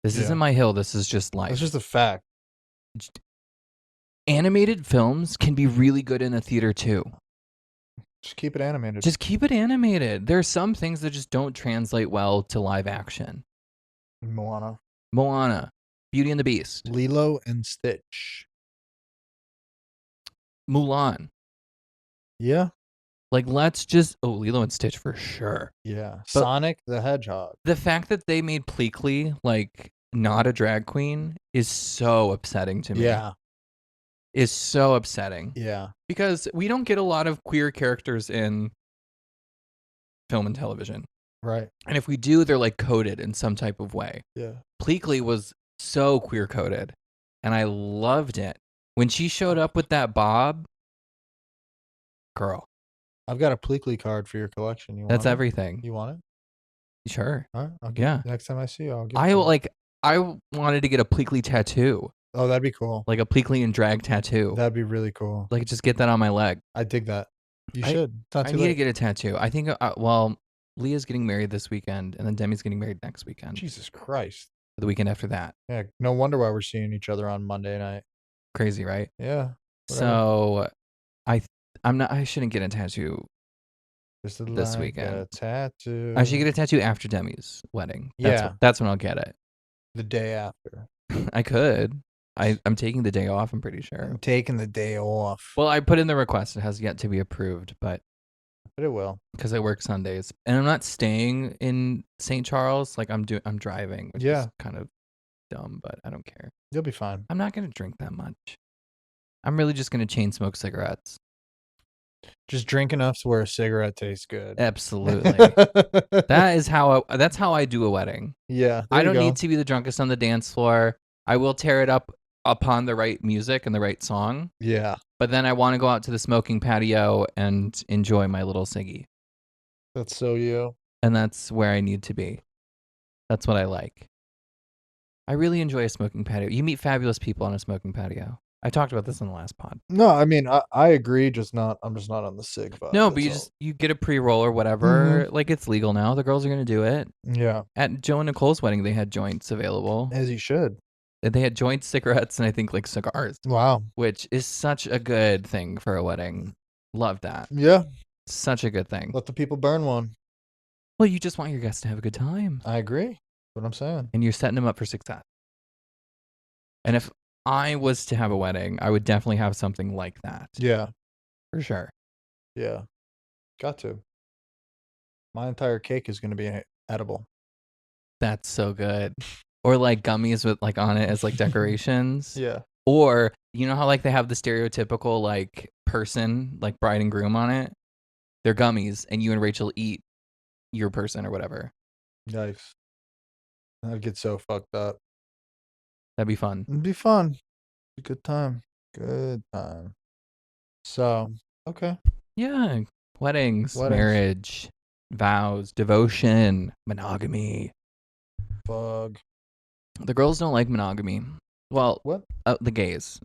This Yeah. isn't my hill. This is just life. It's just a fact. Animated films can be really good in a theater too. Just keep it animated. Just keep it animated. There are some things that just don't translate well to live action. Moana, Beauty and the Beast, Lilo and Stitch. Mulan. Yeah. Like, let's just Lilo and Stitch for sure. Yeah. But Sonic the Hedgehog. the fact that they made Pleakley like not a drag queen is so upsetting to me. Yeah. Is so upsetting. Yeah. Because we don't get a lot of queer characters in film and television. Right. And if we do, they're like coded in some type of way. Yeah. Pleakley was so queer coded, and I loved it. When she showed up with that bob, girl, I've got a Pleakley card for your collection. You want that's it? everything. You want it? Sure. All right. I'll give Yeah. next time I see you, I'll give it I to you. like I wanted to get a Pleakley tattoo. Oh, that'd be cool. Like a Pleakley and drag tattoo. That'd be really cool. Like just get that on my leg. I dig that. You should. It's not I too need to late. get a tattoo. I think well, Leah's getting married this weekend, and then Demi's getting married next weekend. Jesus Christ. The weekend after that. Yeah. No wonder why we're seeing each other on Monday night. Crazy, right? Yeah. Whatever. So I shouldn't get a tattoo Just this like weekend. a tattoo. I should get a tattoo after Demi's wedding. Yeah. That's when I'll get it. The day after. I could. I'm taking the day off, I'm pretty sure. I'm taking the day off. Well, I put in the request. It has yet to be approved, but it will. Because I work Sundays. And I'm not staying in St. Charles. Like I'm driving, which is kind of dumb, but I don't care. You'll be fine. I'm not gonna drink that much. I'm really just gonna chain smoke cigarettes. Just drink enough to where a cigarette tastes good. Absolutely. That's how I do a wedding. Yeah. I don't need to be the drunkest on the dance floor. I will tear it up upon the right music and the right song. Yeah. But then I want to go out to the smoking patio and enjoy my little ciggy. That's so you. And that's where I need to be. That's what I like. I really enjoy a smoking patio. You meet fabulous people on a smoking patio. I talked about this in the last pod. No, I mean I agree. I'm just not on the cig vibe. No, but you get a pre-roll or whatever. Mm-hmm. Like it's legal now. The girls are gonna do it. Yeah. At Joe and Nicole's wedding, they had joints available. As you should. They had joints, cigarettes, and I think like cigars. Wow. Which is such a good thing for a wedding. Love that. Yeah. Such a good thing. Let the people burn one. Well, you just want your guests to have a good time. I agree. That's what I'm saying. And you're setting them up for success. And if I was to have a wedding, I would definitely have something like that. Yeah. For sure. Yeah. Got to. My entire cake is going to be edible. That's so good. Or like gummies with like on it as like decorations. Yeah. Or you know how like they have the stereotypical like person, like bride and groom on it? They're gummies and you and Rachel eat your person or whatever. Nice. That'd get so fucked up. That'd be fun. It'd be fun. A good time. Good time. So, okay. Yeah. Weddings, marriage, vows, devotion, monogamy. Bug. The girls don't like monogamy. Well, what? The gays.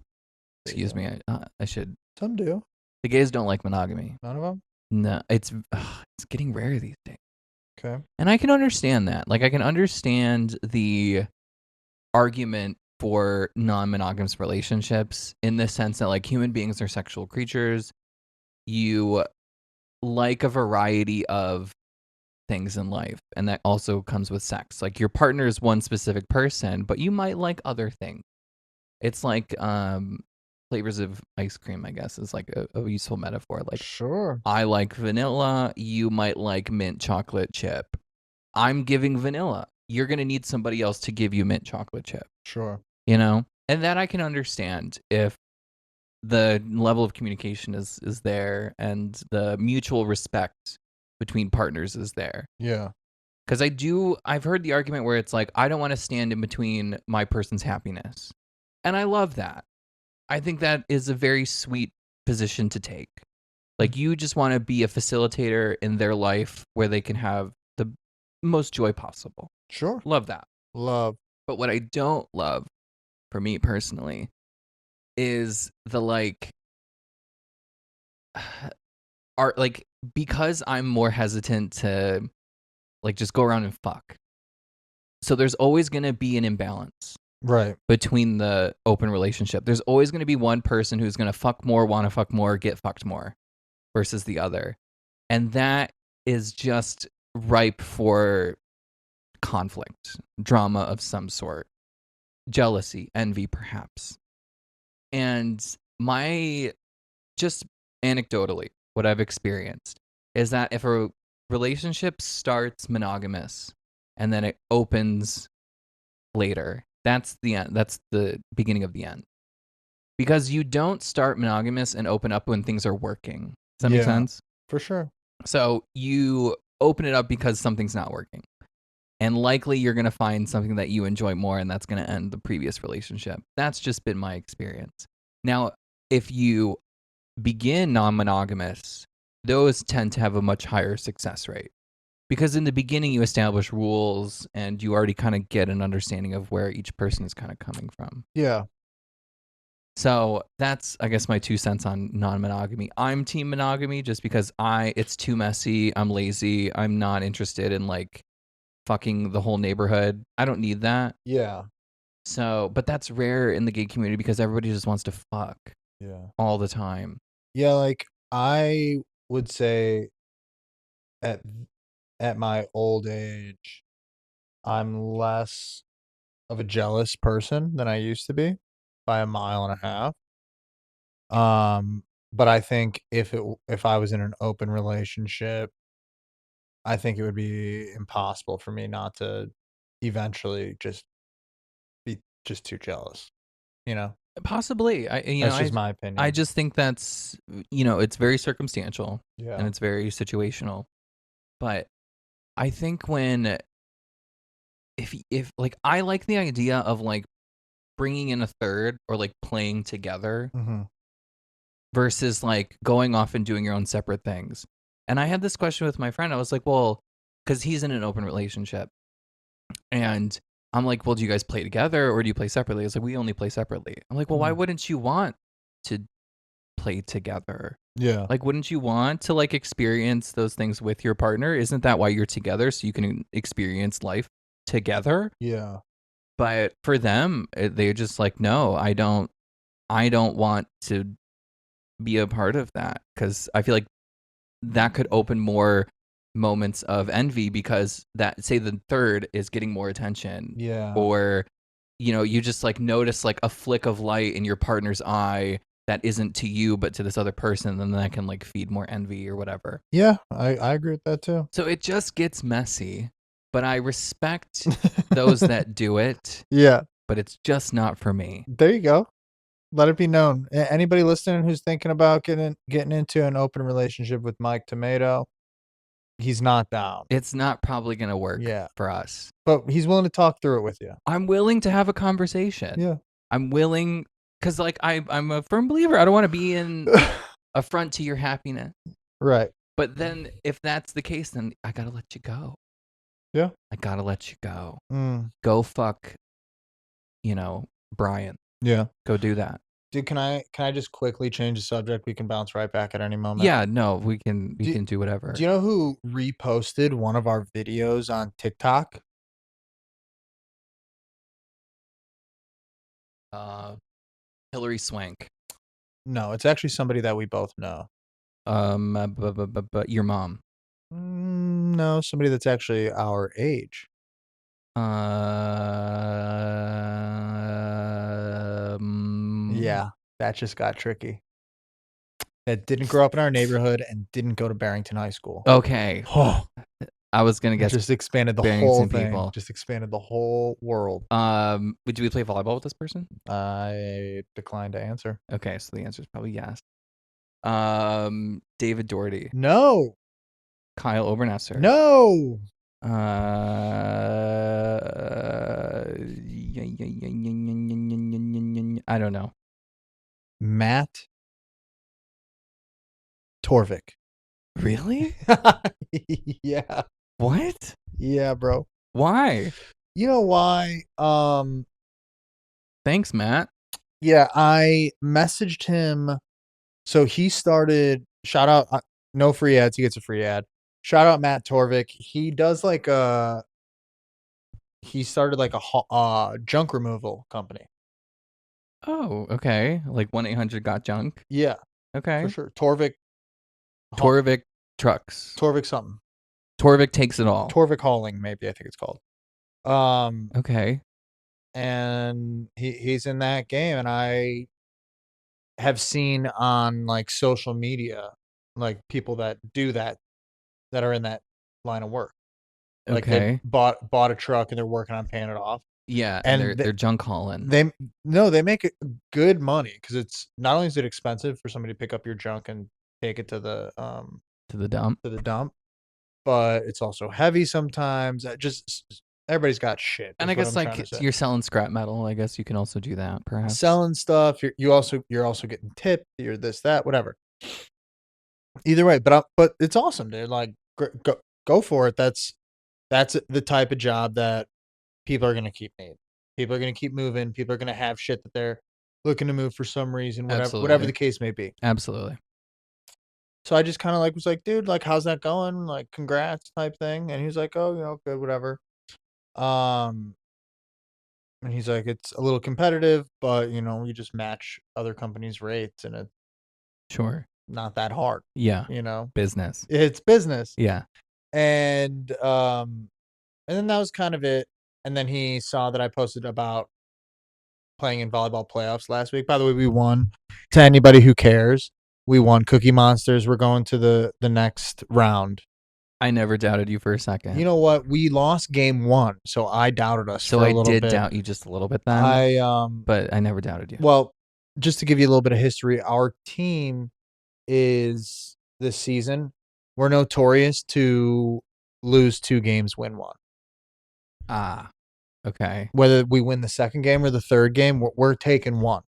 Excuse me. I should. Some do. The gays don't like monogamy. None of them? No, it's getting rare these days. Okay. And I can understand that. Like I can understand the argument for non-monogamous relationships in the sense that like human beings are sexual creatures. You like a variety of things in life, and that also comes with sex. Like your partner is one specific person, but you might like other things. It's like flavors of ice cream, I guess, is like a useful metaphor. Like sure, I like vanilla, you might like mint chocolate chip. I'm giving vanilla. You're going to need somebody else to give you mint chocolate chip. Sure. You know? And that I can understand if the level of communication is there and the mutual respect between partners is there. Yeah. Because I've heard the argument where it's like, I don't want to stand in between my person's happiness. And I love that. I think that is a very sweet position to take. Like you just want to be a facilitator in their life where they can have the most joy possible. Sure. Love that. Love. But what I don't love, for me personally, is the like art, like because I'm more hesitant to like just go around and fuck. So there's always going to be an imbalance. Right. Between the open relationship. There's always going to be one person who's going to fuck more, want to fuck more, get fucked more versus the other. And that is just ripe for conflict, drama of some sort, jealousy, envy, perhaps. And just anecdotally, what I've experienced is that if a relationship starts monogamous and then it opens later, that's the end. That's the beginning of the end. Because you don't start monogamous and open up when things are working. Does that make Yeah, sense? for sure. So you open it up because something's not working. And likely you're going to find something that you enjoy more, and that's going to end the previous relationship. That's just been my experience. Now, if you begin non monogamous, those tend to have a much higher success rate. Because in the beginning, you establish rules and you already kind of get an understanding of where each person is kind of coming from. Yeah. So that's, I guess, my 2 cents on non-monogamy. I'm team monogamy just because it's too messy. I'm lazy. I'm not interested in like fucking the whole neighborhood. I don't need that. Yeah. So, but that's rare in the gay community because everybody just wants to fuck Yeah. all the time. Yeah, like I would say at at my old age, I'm less of a jealous person than I used to be by a mile and a half. But I think if I was in an open relationship, I think it would be impossible for me not to eventually just be just too jealous, you know? Possibly. That's just my I opinion. just think that's, it's very circumstantial and Yeah. it's very situational. But I think when if like I like the idea of like bringing in a third or like playing together Mhm. versus like going off and doing your own separate things. And I had this question with my friend. I was like, well, because he's in an open relationship. And I'm like, well, do you guys play together or do you play separately? I was like, we only play separately. I'm like, well, why Mm. wouldn't you want to play together? Yeah. Like, wouldn't you want to like experience those things with your partner? Isn't that why you're together? So you can experience life together? Yeah. But for them, they're just like, no, I don't want to be a part of that because I feel like that could open more moments of envy because that say the third is getting more attention Yeah. or you just like notice like a flick of light in your partner's eye that isn't to you but to this other person, then that can like feed more envy or whatever. Yeah, I agree with that too. So it just gets messy, but I respect those that do it, Yeah. but it's just not for me. There you go. Let it be known. Anybody listening who's thinking about getting into an open relationship with Mike Tomato, he's not down. It's not probably going to work Yeah. for us. But he's willing to talk through it with you. I'm willing to have a conversation. Yeah. I'm willing because like I'm a firm believer. I don't want to be in affront to your happiness. Right. But then if that's the case, then I gotta let you go. Yeah. I gotta let you go. Mm. Go fuck, Brian. Yeah. Go do that. Dude, can I just quickly change the subject? We can bounce right back at any moment. Yeah, no, we can Do do do whatever. you know who reposted one of our videos on TikTok? Uh Hillary Swank. No, it's actually somebody that we both know. Your mom. No, somebody that's actually our age. Um Yeah, that just got tricky. That didn't grow up in our neighborhood and didn't go to Barrington High School. okay. Oh, I was gonna it guess just expanded the whole Barrington thing, people. just expanded the whole world. Do we play volleyball with this person? I declined to answer. Okay, so the answer is probably yes. David Doherty, No, Kyle Obernesser. no, I don't know. Matt Torvik. Really? Yeah, What? yeah, bro. Why? You know why? Thanks, Matt. Yeah, I messaged him. So he started shout out no free ads, he gets a free ad. Shout out Matt Torvik. He does like he started like a junk removal company. Oh, okay. Like 1-800 got junk. Yeah, for Okay. sure. Torvik Torvik trucks. Torvik something. Torvik takes it all. Torvik hauling, maybe I think it's called. Um, Okay. and he's in that game, and I have seen on like social media like people that do that are in that line of work. Like they Okay. bought a truck and they're working on paying it off. Yeah, and And they're junk hauling they no, they make it good money because it's not only is it expensive for somebody to pick up your junk and take it to the dump. to the dump, but it's also heavy sometimes. Just everybody's got shit. And Is I what guess I'm trying to like say. you're selling scrap metal. I guess you can also do that, perhaps. Selling stuff. You're also getting tipped. You're this that whatever. Either way, but it's awesome, dude. Like go for it. That's the type of job that people are gonna keep needing. People are gonna keep moving. People are gonna have shit that they're looking to move for some reason, whatever Absolutely. the case may be. Absolutely. So I just kind of like was like, dude, like, how's that going? Like, congrats, type thing. And he was like, oh, good, whatever. Um, and he's like, it's a little competitive, but you just match other companies' rates, and it's Sure. not that hard. Yeah. You know, Business. it's business. Yeah. And then that was kind of it. And then he saw that I posted about playing in volleyball playoffs last week. By the way, we won. To anybody who cares, we won. Cookie Monsters. We're going to the next round. I never doubted you for a second. You know what? We lost game 1, so I doubted us So for a I little did bit. doubt you just a little bit then. But I never doubted you. Well, just to give you a little bit of history, our team is this season, we're notorious to lose 2 games, win 1. Ah. Okay. Whether we win the second game or the third game, we're taking 1.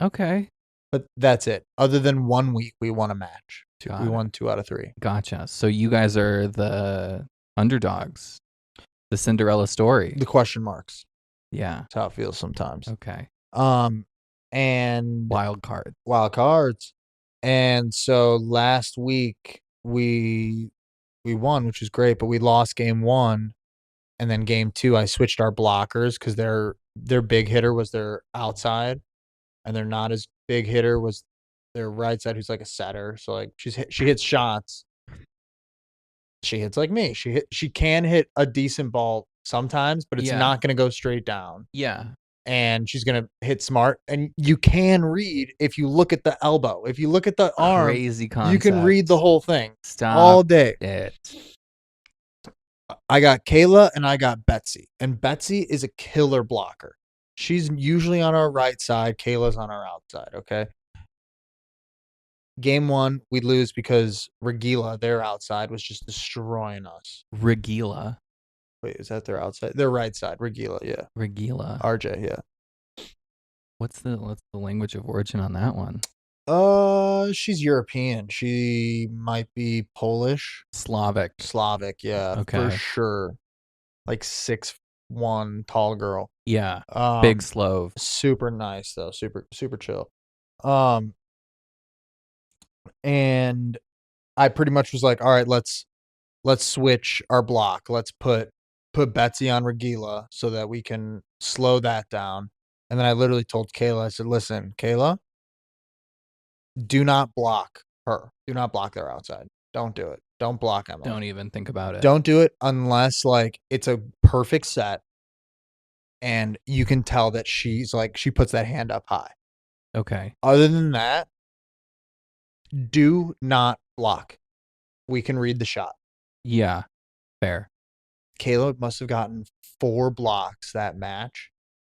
Okay. But that's it. Other than 1 week, we won a match. We Got won 2 out of 3. Gotcha. So you guys are the underdogs. The Cinderella story. The question marks. Yeah. That's how it feels sometimes. Okay. And Wild cards. Wild cards. And so last week we won, which was great, but we lost game 1, and then game 2 I switched our blockers because their big hitter was their outside, and their not as big hitter was their right side, who's like a setter. So like she hits shots. She hits like me. She can hit a decent ball sometimes, but it's not gonna go straight down. Yeah. And she's gonna hit smart. And you can read if you look at the elbow. If you look at the arm, Crazy concept. you can read the whole thing. Stop all day. it. I got Kayla and I got Betsy. And Betsy is a killer blocker. She's usually on our right side. Kayla's on our outside. Okay. Game 1, we lose because Regila, their outside, was just destroying us. Regila. Wait, is that their outside? Their right side. Regila, yeah. Regila. RJ, yeah. What's the language of origin on that one? She's European. She might be Polish. Slavic, yeah. Okay. For sure. Like 6'1" tall girl. Yeah. Big Slove. Super nice though. Super chill. And I pretty much was like, all right, let's switch our block. Let's put Betsy on Regila so that we can slow that down. And then I literally told Kayla, I said, listen, Kayla, do not block her. Do not block their outside. Don't do it. Don't block Emily. Don't even think about it. Don't do it unless like it's a perfect set and you can tell that she's like, she puts that hand up high. Okay. Other than that, do not block. We can read the shot. Yeah. Fair. Kayla must have gotten 4 blocks that match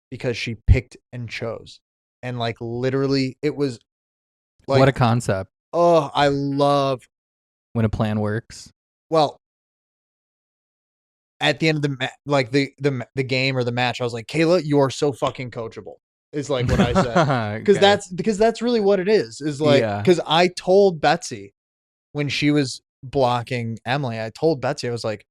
because she picked and chose. And like literally it was like, what a concept. Oh, I love when a plan works. Well, at the end of the game or the match, I was like, Kayla, you are so fucking coachable. Is like what I said. Because that's really what it is. Is like, because I told Betsy when she was blocking Emily, I told Betsy, I was like,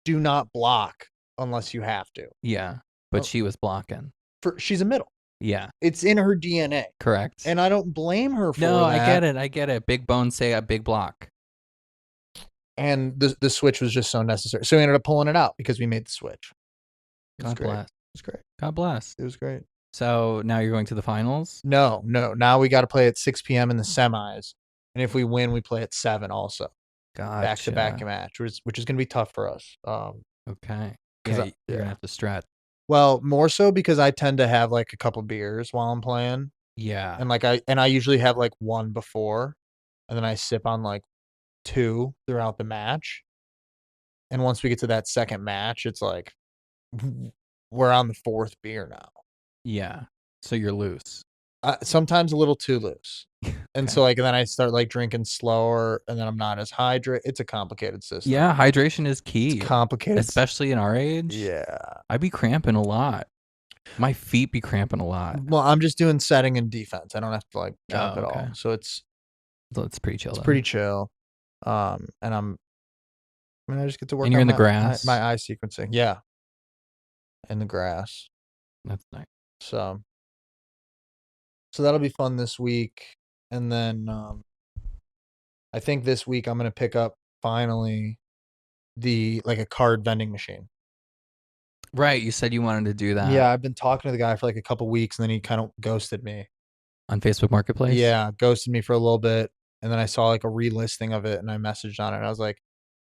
do not block unless you have to. Yeah. But she was blocking. She's a middle. Yeah. It's in her DNA. Correct. And I don't blame her for that. No, I get it. Big bones say a big block. And the switch was just so necessary. So we ended up pulling it out because we made the switch. God bless. It was great. God bless. It was great. So now you're going to the finals? No. Now we got to play at 6 p.m. in the semis. And if we win, we play at 7 also. Gotcha. Back-to-back match, which is going to be tough for us. Okay. Yeah, you're going to have to stretch. Well, more so because I tend to have like a couple beers while I'm playing. Yeah. And I usually have like one before. and then I sip on like 2 throughout the match. And once we get to that second match, it's like we're on the 4th beer now. Yeah. So you're loose. Sometimes a little too loose. And so, Okay. like, then I start, like, drinking slower, and then I'm not as hydrated. It's a complicated system. Yeah, hydration is It's key, complicated. especially in our age. Yeah. I be cramping a lot. My feet be cramping a lot. Well, I'm just doing setting and defense. I don't have to, like, jump Oh, at okay. all. So So it's pretty chill it's then. pretty chill. And I just get to And work you're on in the my grass. eye sequencing. Yeah, in the grass. That's nice. So that'll be fun this week. And then, I think this week I'm gonna pick up finally a card vending machine. Right, you said you wanted to do that Yeah, I've been talking to the guy for like a couple weeks and then he kind of ghosted me. on Facebook Marketplace. Yeah, ghosted me for a little bit. And then I saw like a relisting of it and I messaged on it. And I was like,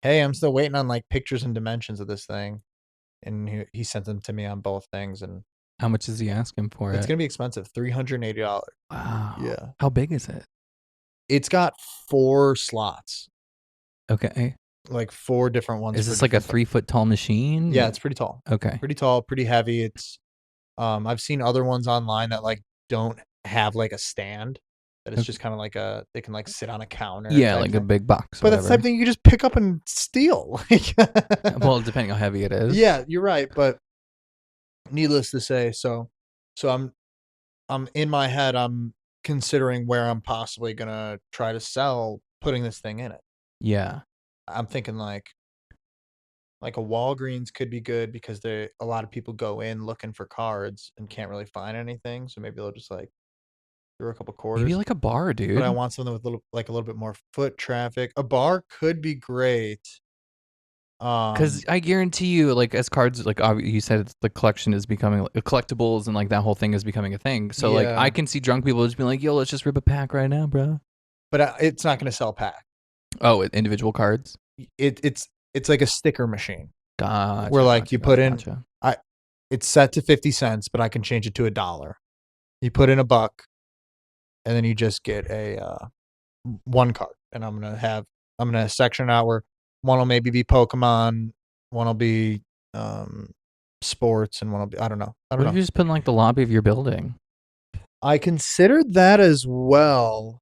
hey, I'm still waiting on like pictures and dimensions of this thing. And he sent them to me on both things. And How much is he asking for it's it? going to be expensive, $380. Wow. Yeah. How big is it? It's got 4 slots, Okay. like 4 different ones Is for this like a different. 3-foot tall machine? Yeah, it's pretty tall. Okay. Pretty tall, pretty heavy. I've seen other ones online that like don't have like a stand. That it's Okay. just kind of like they can like sit on a counter Yeah, type like a thing. big box or But that's the whatever. type of thing you can just pick up and steal. Well, depending how heavy it is. Yeah, you're right. But needless to say, so I'm in my head. I'm considering where I'm possibly gonna try to sell putting this thing in it. Yeah. I'm thinking like a Walgreens could be good because a lot of people go in looking for cards and can't really find anything. So maybe they'll just like throw a couple Maybe quarters. like a bar, But I dude. want something with a little bit more foot traffic. A bar could be great. Because I guarantee you, like, as cards, like, you said, the collection is becoming like, collectibles, and like that whole thing is becoming a thing. So, like, I Yeah, can see drunk people just being like, "Yo, let's just rip a pack right now, bro." but it's not going to sell pack. Oh, individual cards. It's like a sticker machine Gotcha. where like you put in Gotcha. I it's set to 50 cents, but I can change it to $1. You put in $1 and then you just get a one card. And I'm gonna section out where one will maybe be Pokemon, one will be sports, and one will be I don't know. What if you just put in like the lobby of your building? I considered that as well.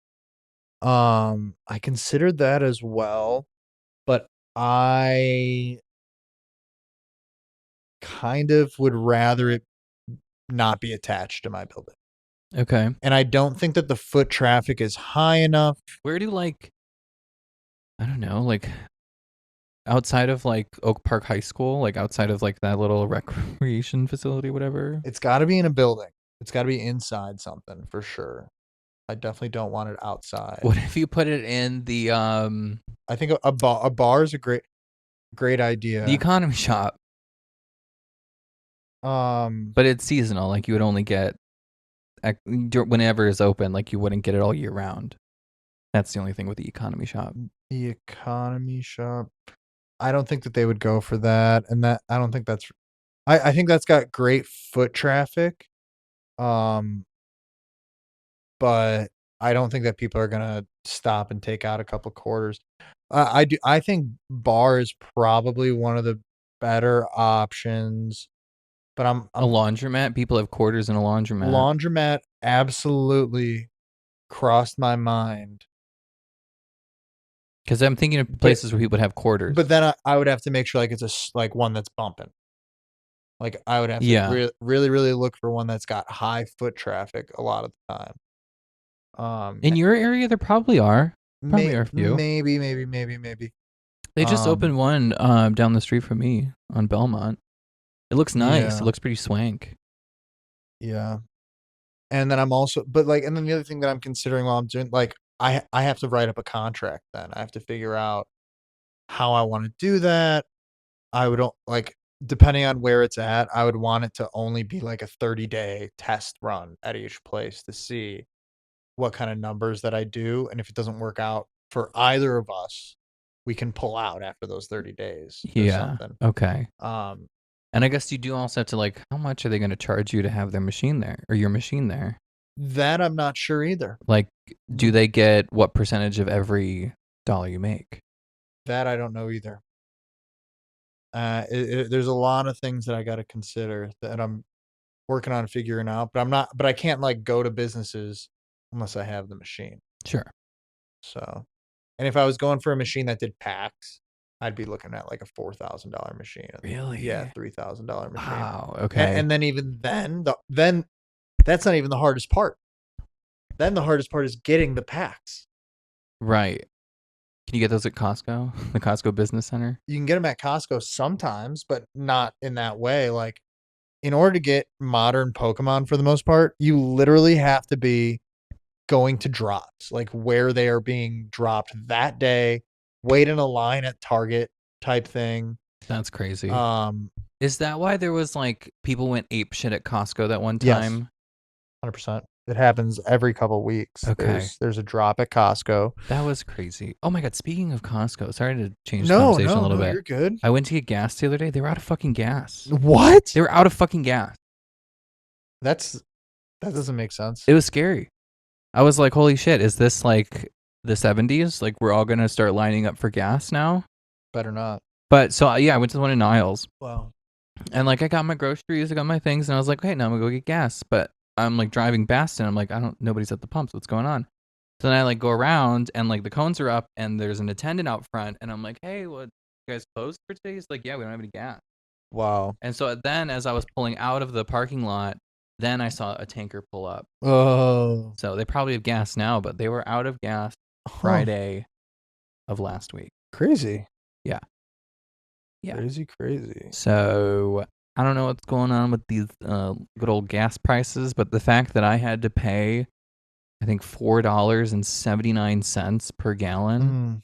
I considered that as well, but I kind of would rather it not be attached to my building. Okay. And I don't think that the foot traffic is high enough. Where do like, I don't know, like outside of like Oak Park High School, like outside of like that little recreation facility, whatever. It's got to be in a building. It's got to be inside something for sure. I definitely don't want it outside. What if you put it in the I think a bar is a great idea. the economy shop, But it's seasonal. Like you would only get whenever it's open. Like you wouldn't get it all year round. That's the only thing with the economy shop. the economy shop, I don't think that they would go for that, and that I don't think that's. I think that's got great foot traffic, um, but I don't think that people are gonna stop and take out a couple quarters. I do. I think bar is probably one of the better options, but A laundromat. People have quarters in a laundromat. laundromat absolutely crossed my mind. Because I'm thinking of places where people would have quarters. But then I would have to make sure like it's like one that's bumping. Like I would have to Yeah. really really look for one that's got high foot traffic a lot of the time. In your area, there probably are. Probably are a few. Maybe. They just opened one down the street from me on Belmont. It looks nice. Yeah. It looks pretty swank. Yeah. And then I'm also and then the other thing that I'm considering while I'm doing like I have to write up a contract then. I have to figure out how I want to do that. I would like depending on where it's at, I would want it to only be like a 30-day test run at each place to see what kind of numbers that I do. And if it doesn't work out for either of us, we can pull out after those 30 days or Yeah. something. Okay. And I guess you do also have to like, how much are they going to charge you to have their machine there or your machine there? That I'm not sure either. Like, do they get what percentage of every dollar you make? That I don't know either. There's a lot of things that I got to consider that I'm working on figuring out, but I can't like go to businesses unless I have the machine. Sure. So, and if I was going for a machine that did packs, I'd be looking at like a $4,000 machine. Yeah, Really? $3,000 machine. Wow. Okay. And then even then that's not even the hardest part. Then the hardest part is getting the packs. Right. Can you get those at Costco? The Costco Business Center? You can get them at Costco sometimes, but not in that way. Like in order to get modern Pokemon for the most part, you literally have to be going to drops, like where they are being dropped that day, wait in a line at Target type thing. That's crazy. Um, Is that why there was like people went ape shit at Costco that one yes, time? 100%. It happens every couple weeks. Okay. There's a drop at Costco. That was crazy. Oh my god, speaking of Costco, sorry to change the No, conversation a no, little no, bit. you're good. I went to get gas the other day. They were out of fucking gas. What? They were out of fucking gas. That doesn't make sense. It was scary. I was like, holy shit, is this like the 70s? Like we're all going to start lining up for gas now? Better not. But so yeah, I went to the one in Niles. Wow. And like I got my groceries, I got my things, and I was like, hey, now I'm gonna go get gas. But I'm like driving past and I'm like, nobody's at the pumps. What's going on? So then I like go around and like the cones are up and there's an attendant out front and I'm like, hey, what, you guys closed for today? He's like, yeah, we don't have any gas. Wow. And so then as I was pulling out of the parking lot, then I saw a tanker pull up. Oh. So they probably have gas now, but they were out of gas Friday of last week. Crazy. Yeah. Yeah. Crazy. So I don't know what's going on with these good old gas prices, but the fact that I had to pay, I think $4.79 per gallon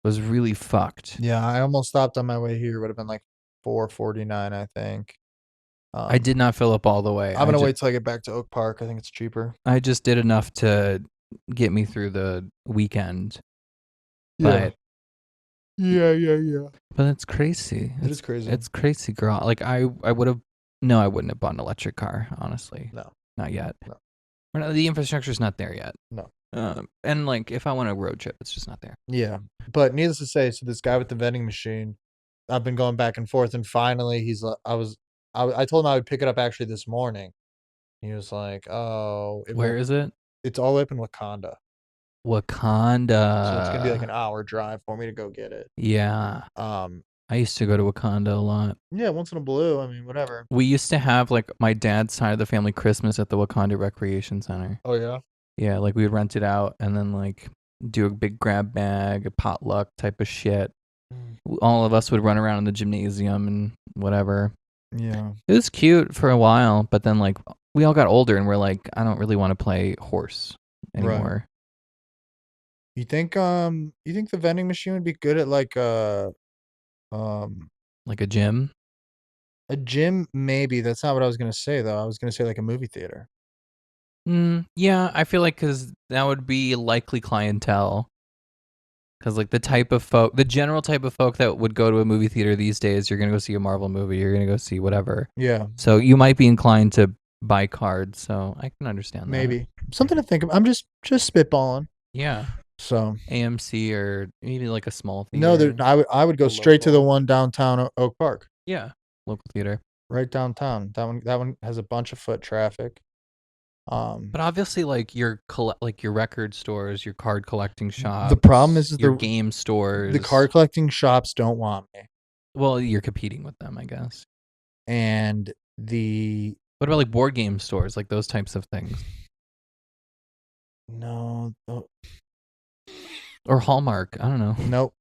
was really fucked. Yeah, I almost stopped on my way here. Would have been like $4.49, I think. I did not fill up all the way. I'm gonna wait till I get back to Oak Park. I think it's cheaper. I just did enough to get me through the weekend. Yeah. But Yeah. But it's crazy. It is crazy. It's crazy, girl. Like I wouldn't have bought an electric car, honestly. No. Not yet. No. The infrastructure's not there yet. No. And like if I want a road trip, it's just not there. Yeah. But needless to say, so this guy with the vending machine, I've been going back and forth, and finally I told him I would pick it up actually this morning. He was like, "Oh, Where is it? It's all up in Wakanda. Wakanda. So it's gonna be like an hour drive for me to go get it." Yeah. I used to go to Wakanda a lot. Yeah, once in a blue. I mean, whatever. We used to have like my dad's side of the family Christmas at the Wakanda Recreation Center. Oh yeah. Yeah, like we would rent it out and then like do a big grab bag, a potluck type of shit. All of us would run around in the gymnasium and whatever. Yeah. It was cute for a while, but then like we all got older and we're like, I don't really want to play horse anymore. Right. You think the vending machine would be good at like a gym? A gym? Maybe. That's not what I was gonna say though. I was gonna say like a movie theater. Yeah, I feel like because that would be likely clientele. Because like the general type of folk that would go to a movie theater these days, you're gonna go see a Marvel movie, you're gonna go see whatever. Yeah. So you might be inclined to buy cards. So I can understand that. Maybe something to think of. I'm just spitballing. Yeah. So AMC or maybe like a small theater. No, I would go straight to the one downtown Oak Park. Yeah, local theater. Right downtown. That one has a bunch of foot traffic. But obviously, like your record stores, your card collecting shops. The problem is your game stores. The card collecting shops don't want me. Well, you're competing with them, I guess. And what about like board game stores, like those types of things? No. Or Hallmark. I don't know.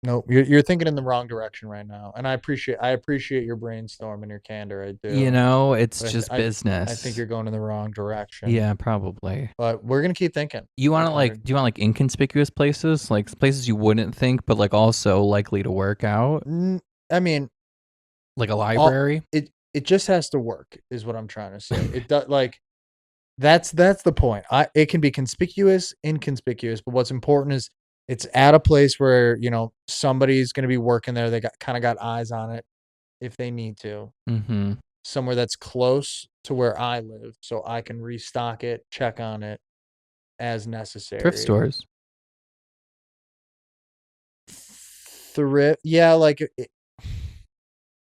Nope. You're thinking in the wrong direction right now. And I appreciate your brainstorm and your candor. I do. You know, it's just business. I think you're going in the wrong direction. Yeah, probably. But we're gonna keep thinking. Do you want like inconspicuous places, like places you wouldn't think, but like also likely to work out? I mean, like a library. It just has to work, is what I'm trying to say. It does like. That's the point. It can be conspicuous, inconspicuous, but what's important is it's at a place where, you know, somebody's going to be working there. They got eyes on it if they need to. Mm-hmm. Somewhere that's close to where I live so I can restock it, check on it as Thrift necessary. stores. Thrift, yeah, like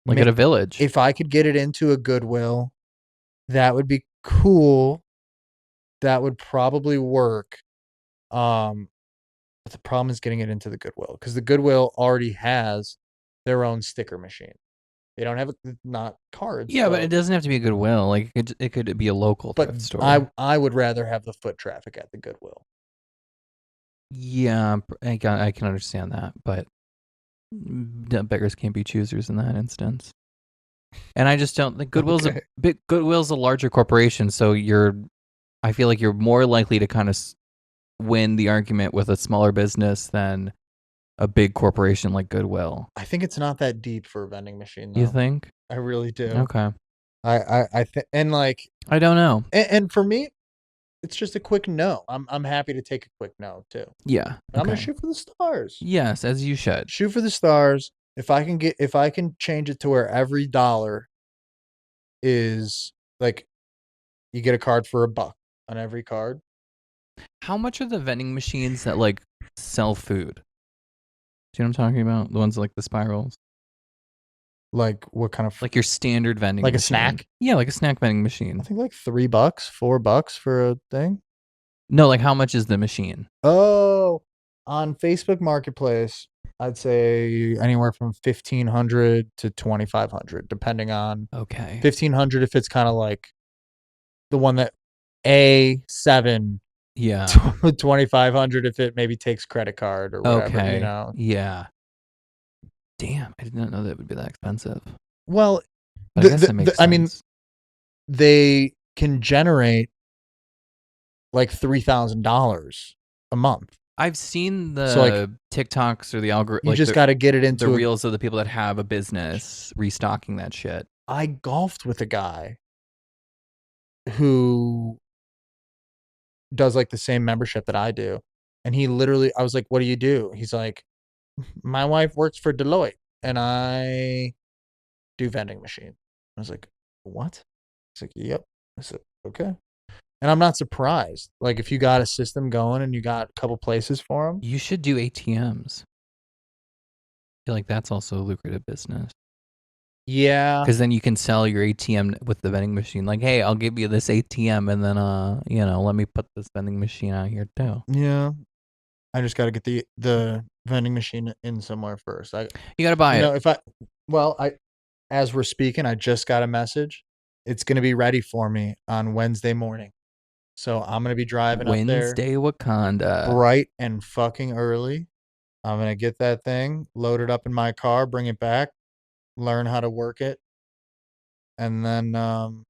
Like at a village. if I could get it into a Goodwill, that would be cool. That would probably work. But the problem is getting it into the Goodwill because the Goodwill already has their own sticker machine. They don't have not cards. Yeah, but it doesn't have to be a Goodwill. Like it could be a local But thrift store. I would rather have the foot traffic at the Goodwill. Yeah, I can understand that, but beggars can't be choosers in that instance. And I just don't think Goodwill's Okay. Goodwill's a larger corporation, so I feel like you're more likely to kind of win the argument with a smaller business than a big corporation like Goodwill. I think it's not that deep for a vending machine, though. You think? I really do. Okay. I think, and like, I don't know. and for me, it's just a quick no. I'm happy to take a quick no too. Yeah. I'm gonna shoot for the stars. Yes, as you should. Shoot for the stars. If I can change it to where every dollar is like, you get a card for $1 on every card. How much are the vending machines that like sell food? Do you know what I'm talking about? The ones like the spirals. Like what kind of, Like your standard vending like a machine. snack? Yeah, like a snack vending machine. I think like $3, $4 for a thing. No, like how much is the machine? Oh, on Facebook Marketplace, I'd say anywhere from 1,500 to 2,500, depending on Okay. 1,500 if it's kind of like the one that A7. Yeah. 2,500 if it maybe takes credit card or whatever, Okay. you know. Yeah. Damn, I did not know that it would be that expensive. Well, But I guess that makes sense. I mean, they can generate like $3,000 a month. I've seen the So, like, TikToks or the algorithm. You like just got to get it into the reels of the people that have a business restocking that shit. I golfed with a guy who does like the same membership that I do. And he literally, I was like, what do you do? He's like, my wife works for Deloitte and I do vending machine. I was like, what? He's like, yep. I said, okay. And I'm not surprised. Like, if you got a system going and you got a couple places for them, You should do ATMs. I feel like that's also a lucrative business. yeah. Because then you can sell your ATM with the vending machine. Like, hey, I'll give you this ATM, and then let me put this vending machine out here too. Yeah. I just got to get the vending machine in somewhere first. You got to buy it. As we're speaking, I just got a message. It's going to be ready for me on Wednesday morning. So I'm going to be driving up there Wednesday Wakanda. bright and fucking early. I'm going to get that thing, load it up in my car, bring it back, learn how to work it. And then I'm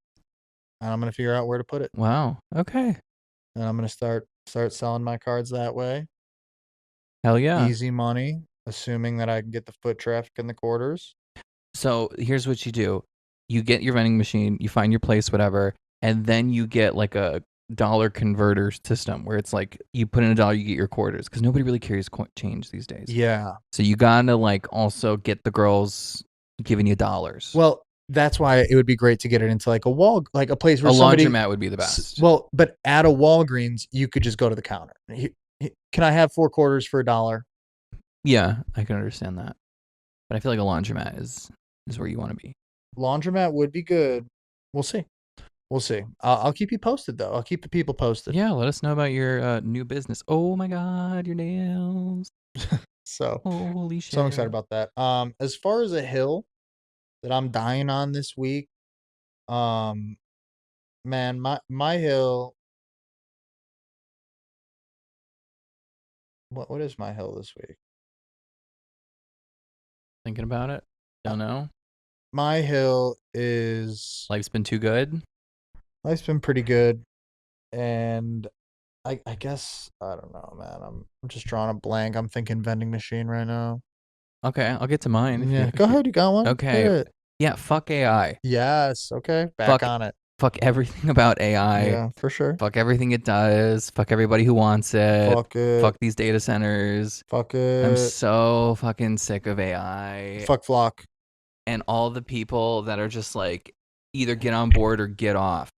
going to figure out where to put it. Wow. Okay. And I'm going to start selling my cards that way. Hell yeah. Easy money, assuming that I can get the foot traffic in the quarters. So here's what you do. You get your vending machine, you find your place, whatever, and then you get like a dollar converter system where it's like you put in $1, you get your quarters, because nobody really carries change these days. Yeah. So you gotta like also get the girls giving you dollars. Well, that's why it would be great to get it into like a place where a somebody, laundromat would be the best. Well, but at a Walgreens, you could just go to the counter. Can I have 4 quarters for $1? Yeah, I can understand that. But I feel like a laundromat is where you want to be. Laundromat would be good. We'll see. I'll keep you posted, though. I'll keep the people posted. Yeah, let us know about your new business. Oh my God, your nails. So, holy shit. So I'm excited about that. As far as a hill that I'm dying on this week, man, my hill. What is my hill this week? Thinking about it. Don't know. My hill is Life's been too good. Life's been pretty good, and I guess I don't know, man. I'm just drawing a blank. I'm thinking vending machine right now. Okay, I'll get to mine. Yeah, go ahead. You got one? Okay. Yeah, fuck AI. Yes. Okay. Back on it. Fuck everything about AI. Yeah, for sure. Fuck everything it does. Fuck everybody who wants it. Fuck it. Fuck these data centers. Fuck it. I'm so fucking sick of AI. Fuck Flock. And all the people that are just like, either get on board or get off.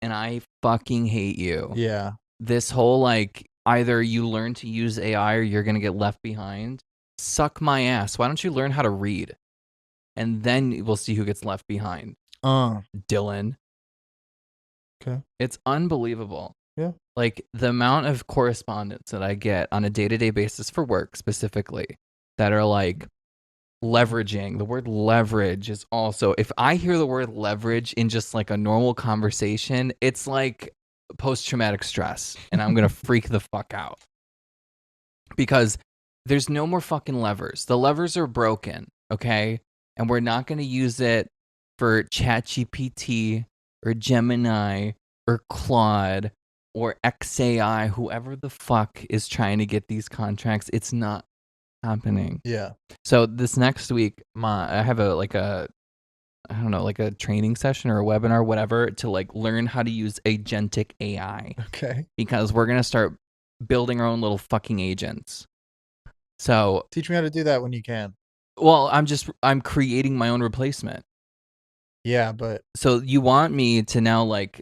And I fucking hate you. Yeah. This whole like either you learn to use AI or you're gonna get left behind. Suck my ass. Why don't you learn how to read? And then we'll see who gets left behind. Dylan. Okay. It's unbelievable. Yeah. Like the amount of correspondence that I get on a day-to-day basis for work specifically that are like leveraging. The word leverage is also, if I hear the word leverage in just like a normal conversation, it's like post-traumatic stress and I'm going to freak the fuck out. Because there's no more fucking levers. The levers are broken, okay? And we're not going to use it for ChatGPT or Gemini or Claude or XAI, whoever the fuck is trying to get these contracts. It's not happening. Yeah. So this next week, I have I don't know, like a training session or a webinar, whatever, to like learn how to use agentic AI. Okay. Because we're gonna start building our own little fucking agents. So teach me how to do that when you can. Well, I'm creating my own replacement. Yeah, but so you want me to now like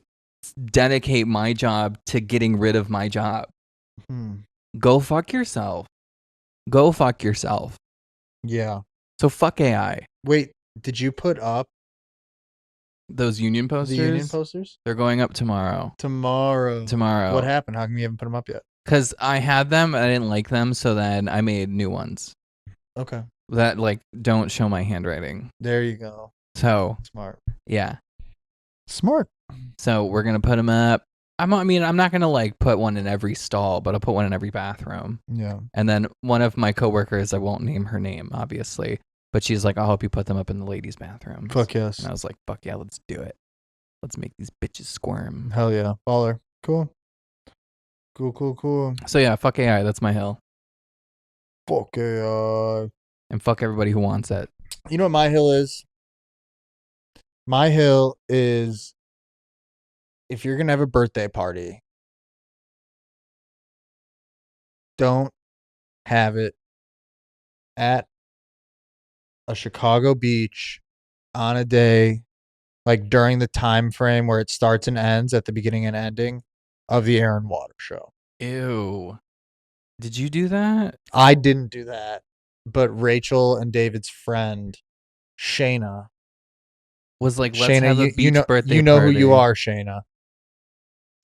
dedicate my job to getting rid of my job? Go fuck yourself. Go fuck yourself. Yeah. So fuck AI. Wait, did you put up those union posters? The union posters? They're going up tomorrow. Tomorrow. What happened? How come you haven't put them up yet? Because I had them and I didn't like them, so then I made new ones. Okay. That like don't show my handwriting. There you go. So smart. Yeah. Smart. So we're gonna put them up. I'm not gonna like put one in every stall, but I'll put one in every bathroom. Yeah. And then one of my coworkers, I won't name her name, obviously, but she's like, I'll help you put them up in the ladies' bathroom. Fuck yes. And I was like, fuck yeah, let's do it. Let's make these bitches squirm. Hell yeah. Baller. Cool. Cool. So yeah, fuck AI. That's my hill. Fuck AI. And fuck everybody who wants it. You know what my hill is? My hill is if you're going to have a birthday party, don't have it at a Chicago beach on a day, like during the time frame where it starts and ends at the beginning and ending of the air and water show. Ew. Did you do that? I didn't do that, but Rachel and David's friend, Shayna, was like, let's have a beach birthday You know party. who you are, Shayna.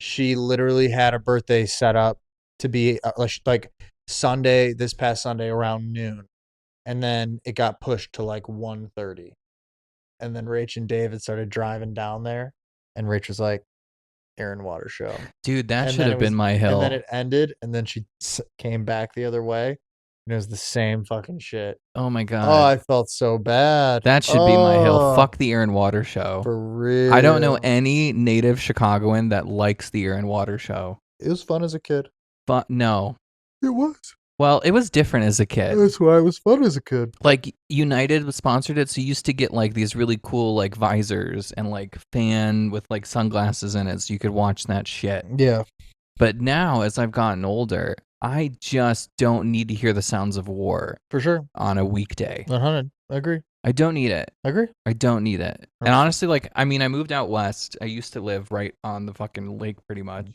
She literally had a birthday set up to be like Sunday, this past Sunday around noon. And then it got pushed to like 1:30. And then Rach and David started driving down there. And Rach was like, air and water show. Dude, that should have been my hill. And then it ended. And then she came back the other way. And it was the same fucking shit. Oh my God. Oh, I felt so bad. That should be my hill. Fuck the air and water show. For real. I don't know any native Chicagoan that likes the air and water show. It was fun as a kid. No. It was. Well, it was different as a kid. That's why it was fun as a kid. Like United sponsored it, so you used to get like these really cool like visors and like fan with like sunglasses in it, so you could watch that shit. Yeah. But now, as I've gotten older, I just don't need to hear the sounds of war. For sure. On a weekday. 100. I agree. I don't need it. I agree. I don't need it. And honestly, like, I mean, I moved out west. I used to live right on the fucking lake pretty much.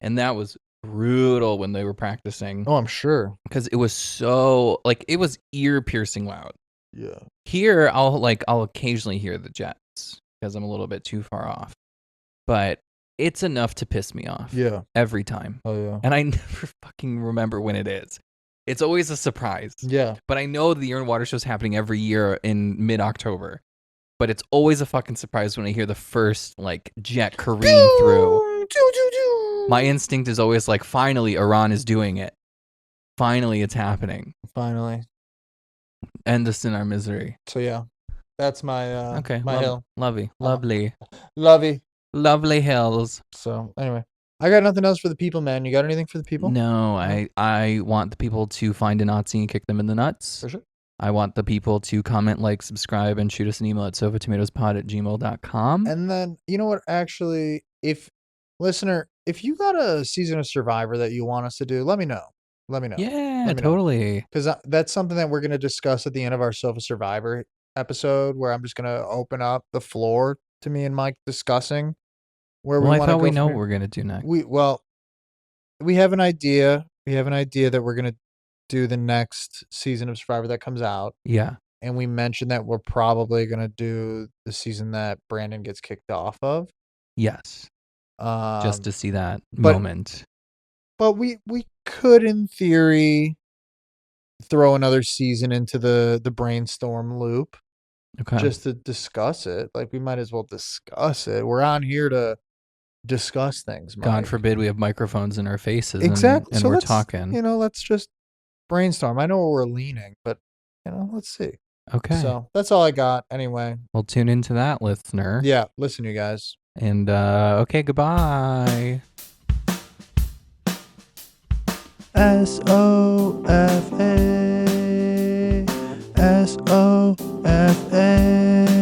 And that was brutal when they were practicing. Oh, I'm sure. Because it was so, like, it was ear-piercing loud. Yeah. Here, I'll occasionally hear the jets because I'm a little bit too far off. But it's enough to piss me off. Yeah. Every time. Oh, yeah. And I never fucking remember when it is. It's always a surprise. Yeah. But I know the Air and Water Show is happening every year in mid-October. But it's always a fucking surprise when I hear the first, like, jet careen through. My instinct is always like, finally, Iran is doing it. Finally, it's happening. Finally. End us in our misery. So, yeah. That's my okay. my hill. Lovely. Lovely hills. So, anyway. I got nothing else for the people, man. You got anything for the people? No, I want the people to find a Nazi and kick them in the nuts. For sure. I want the people to comment, like, subscribe, and shoot us an email at sofatomatoespod@gmail.com. And then, you know what? Actually, if you got a season of Survivor that you want us to do, let me know. Yeah, totally. Because that's something that we're going to discuss at the end of our Sofa Survivor episode, where I'm just going to open up the floor to me and Mike discussing where Well, we I want to thought go we know from what here. we're gonna do next. We have an idea. We have an idea that we're gonna do the next season of Survivor that comes out, Yeah. and we mentioned that we're probably gonna do the season that Brandon gets kicked off of. Yes. Just Um, to see that but moment. we could, in theory, throw another season into the brainstorm loop Okay. just to discuss it. Like, we might as well discuss it. We're on here to discuss things, God Mike. forbid we have microphones in our faces Exactly. and So we're let's, talking. let's just brainstorm. I know where we're leaning, but let's see. Okay. So that's all I got. Anyway, Well, tune into that, listener. yeah. Listen, you guys. And okay, goodbye. SOFA. SOFA.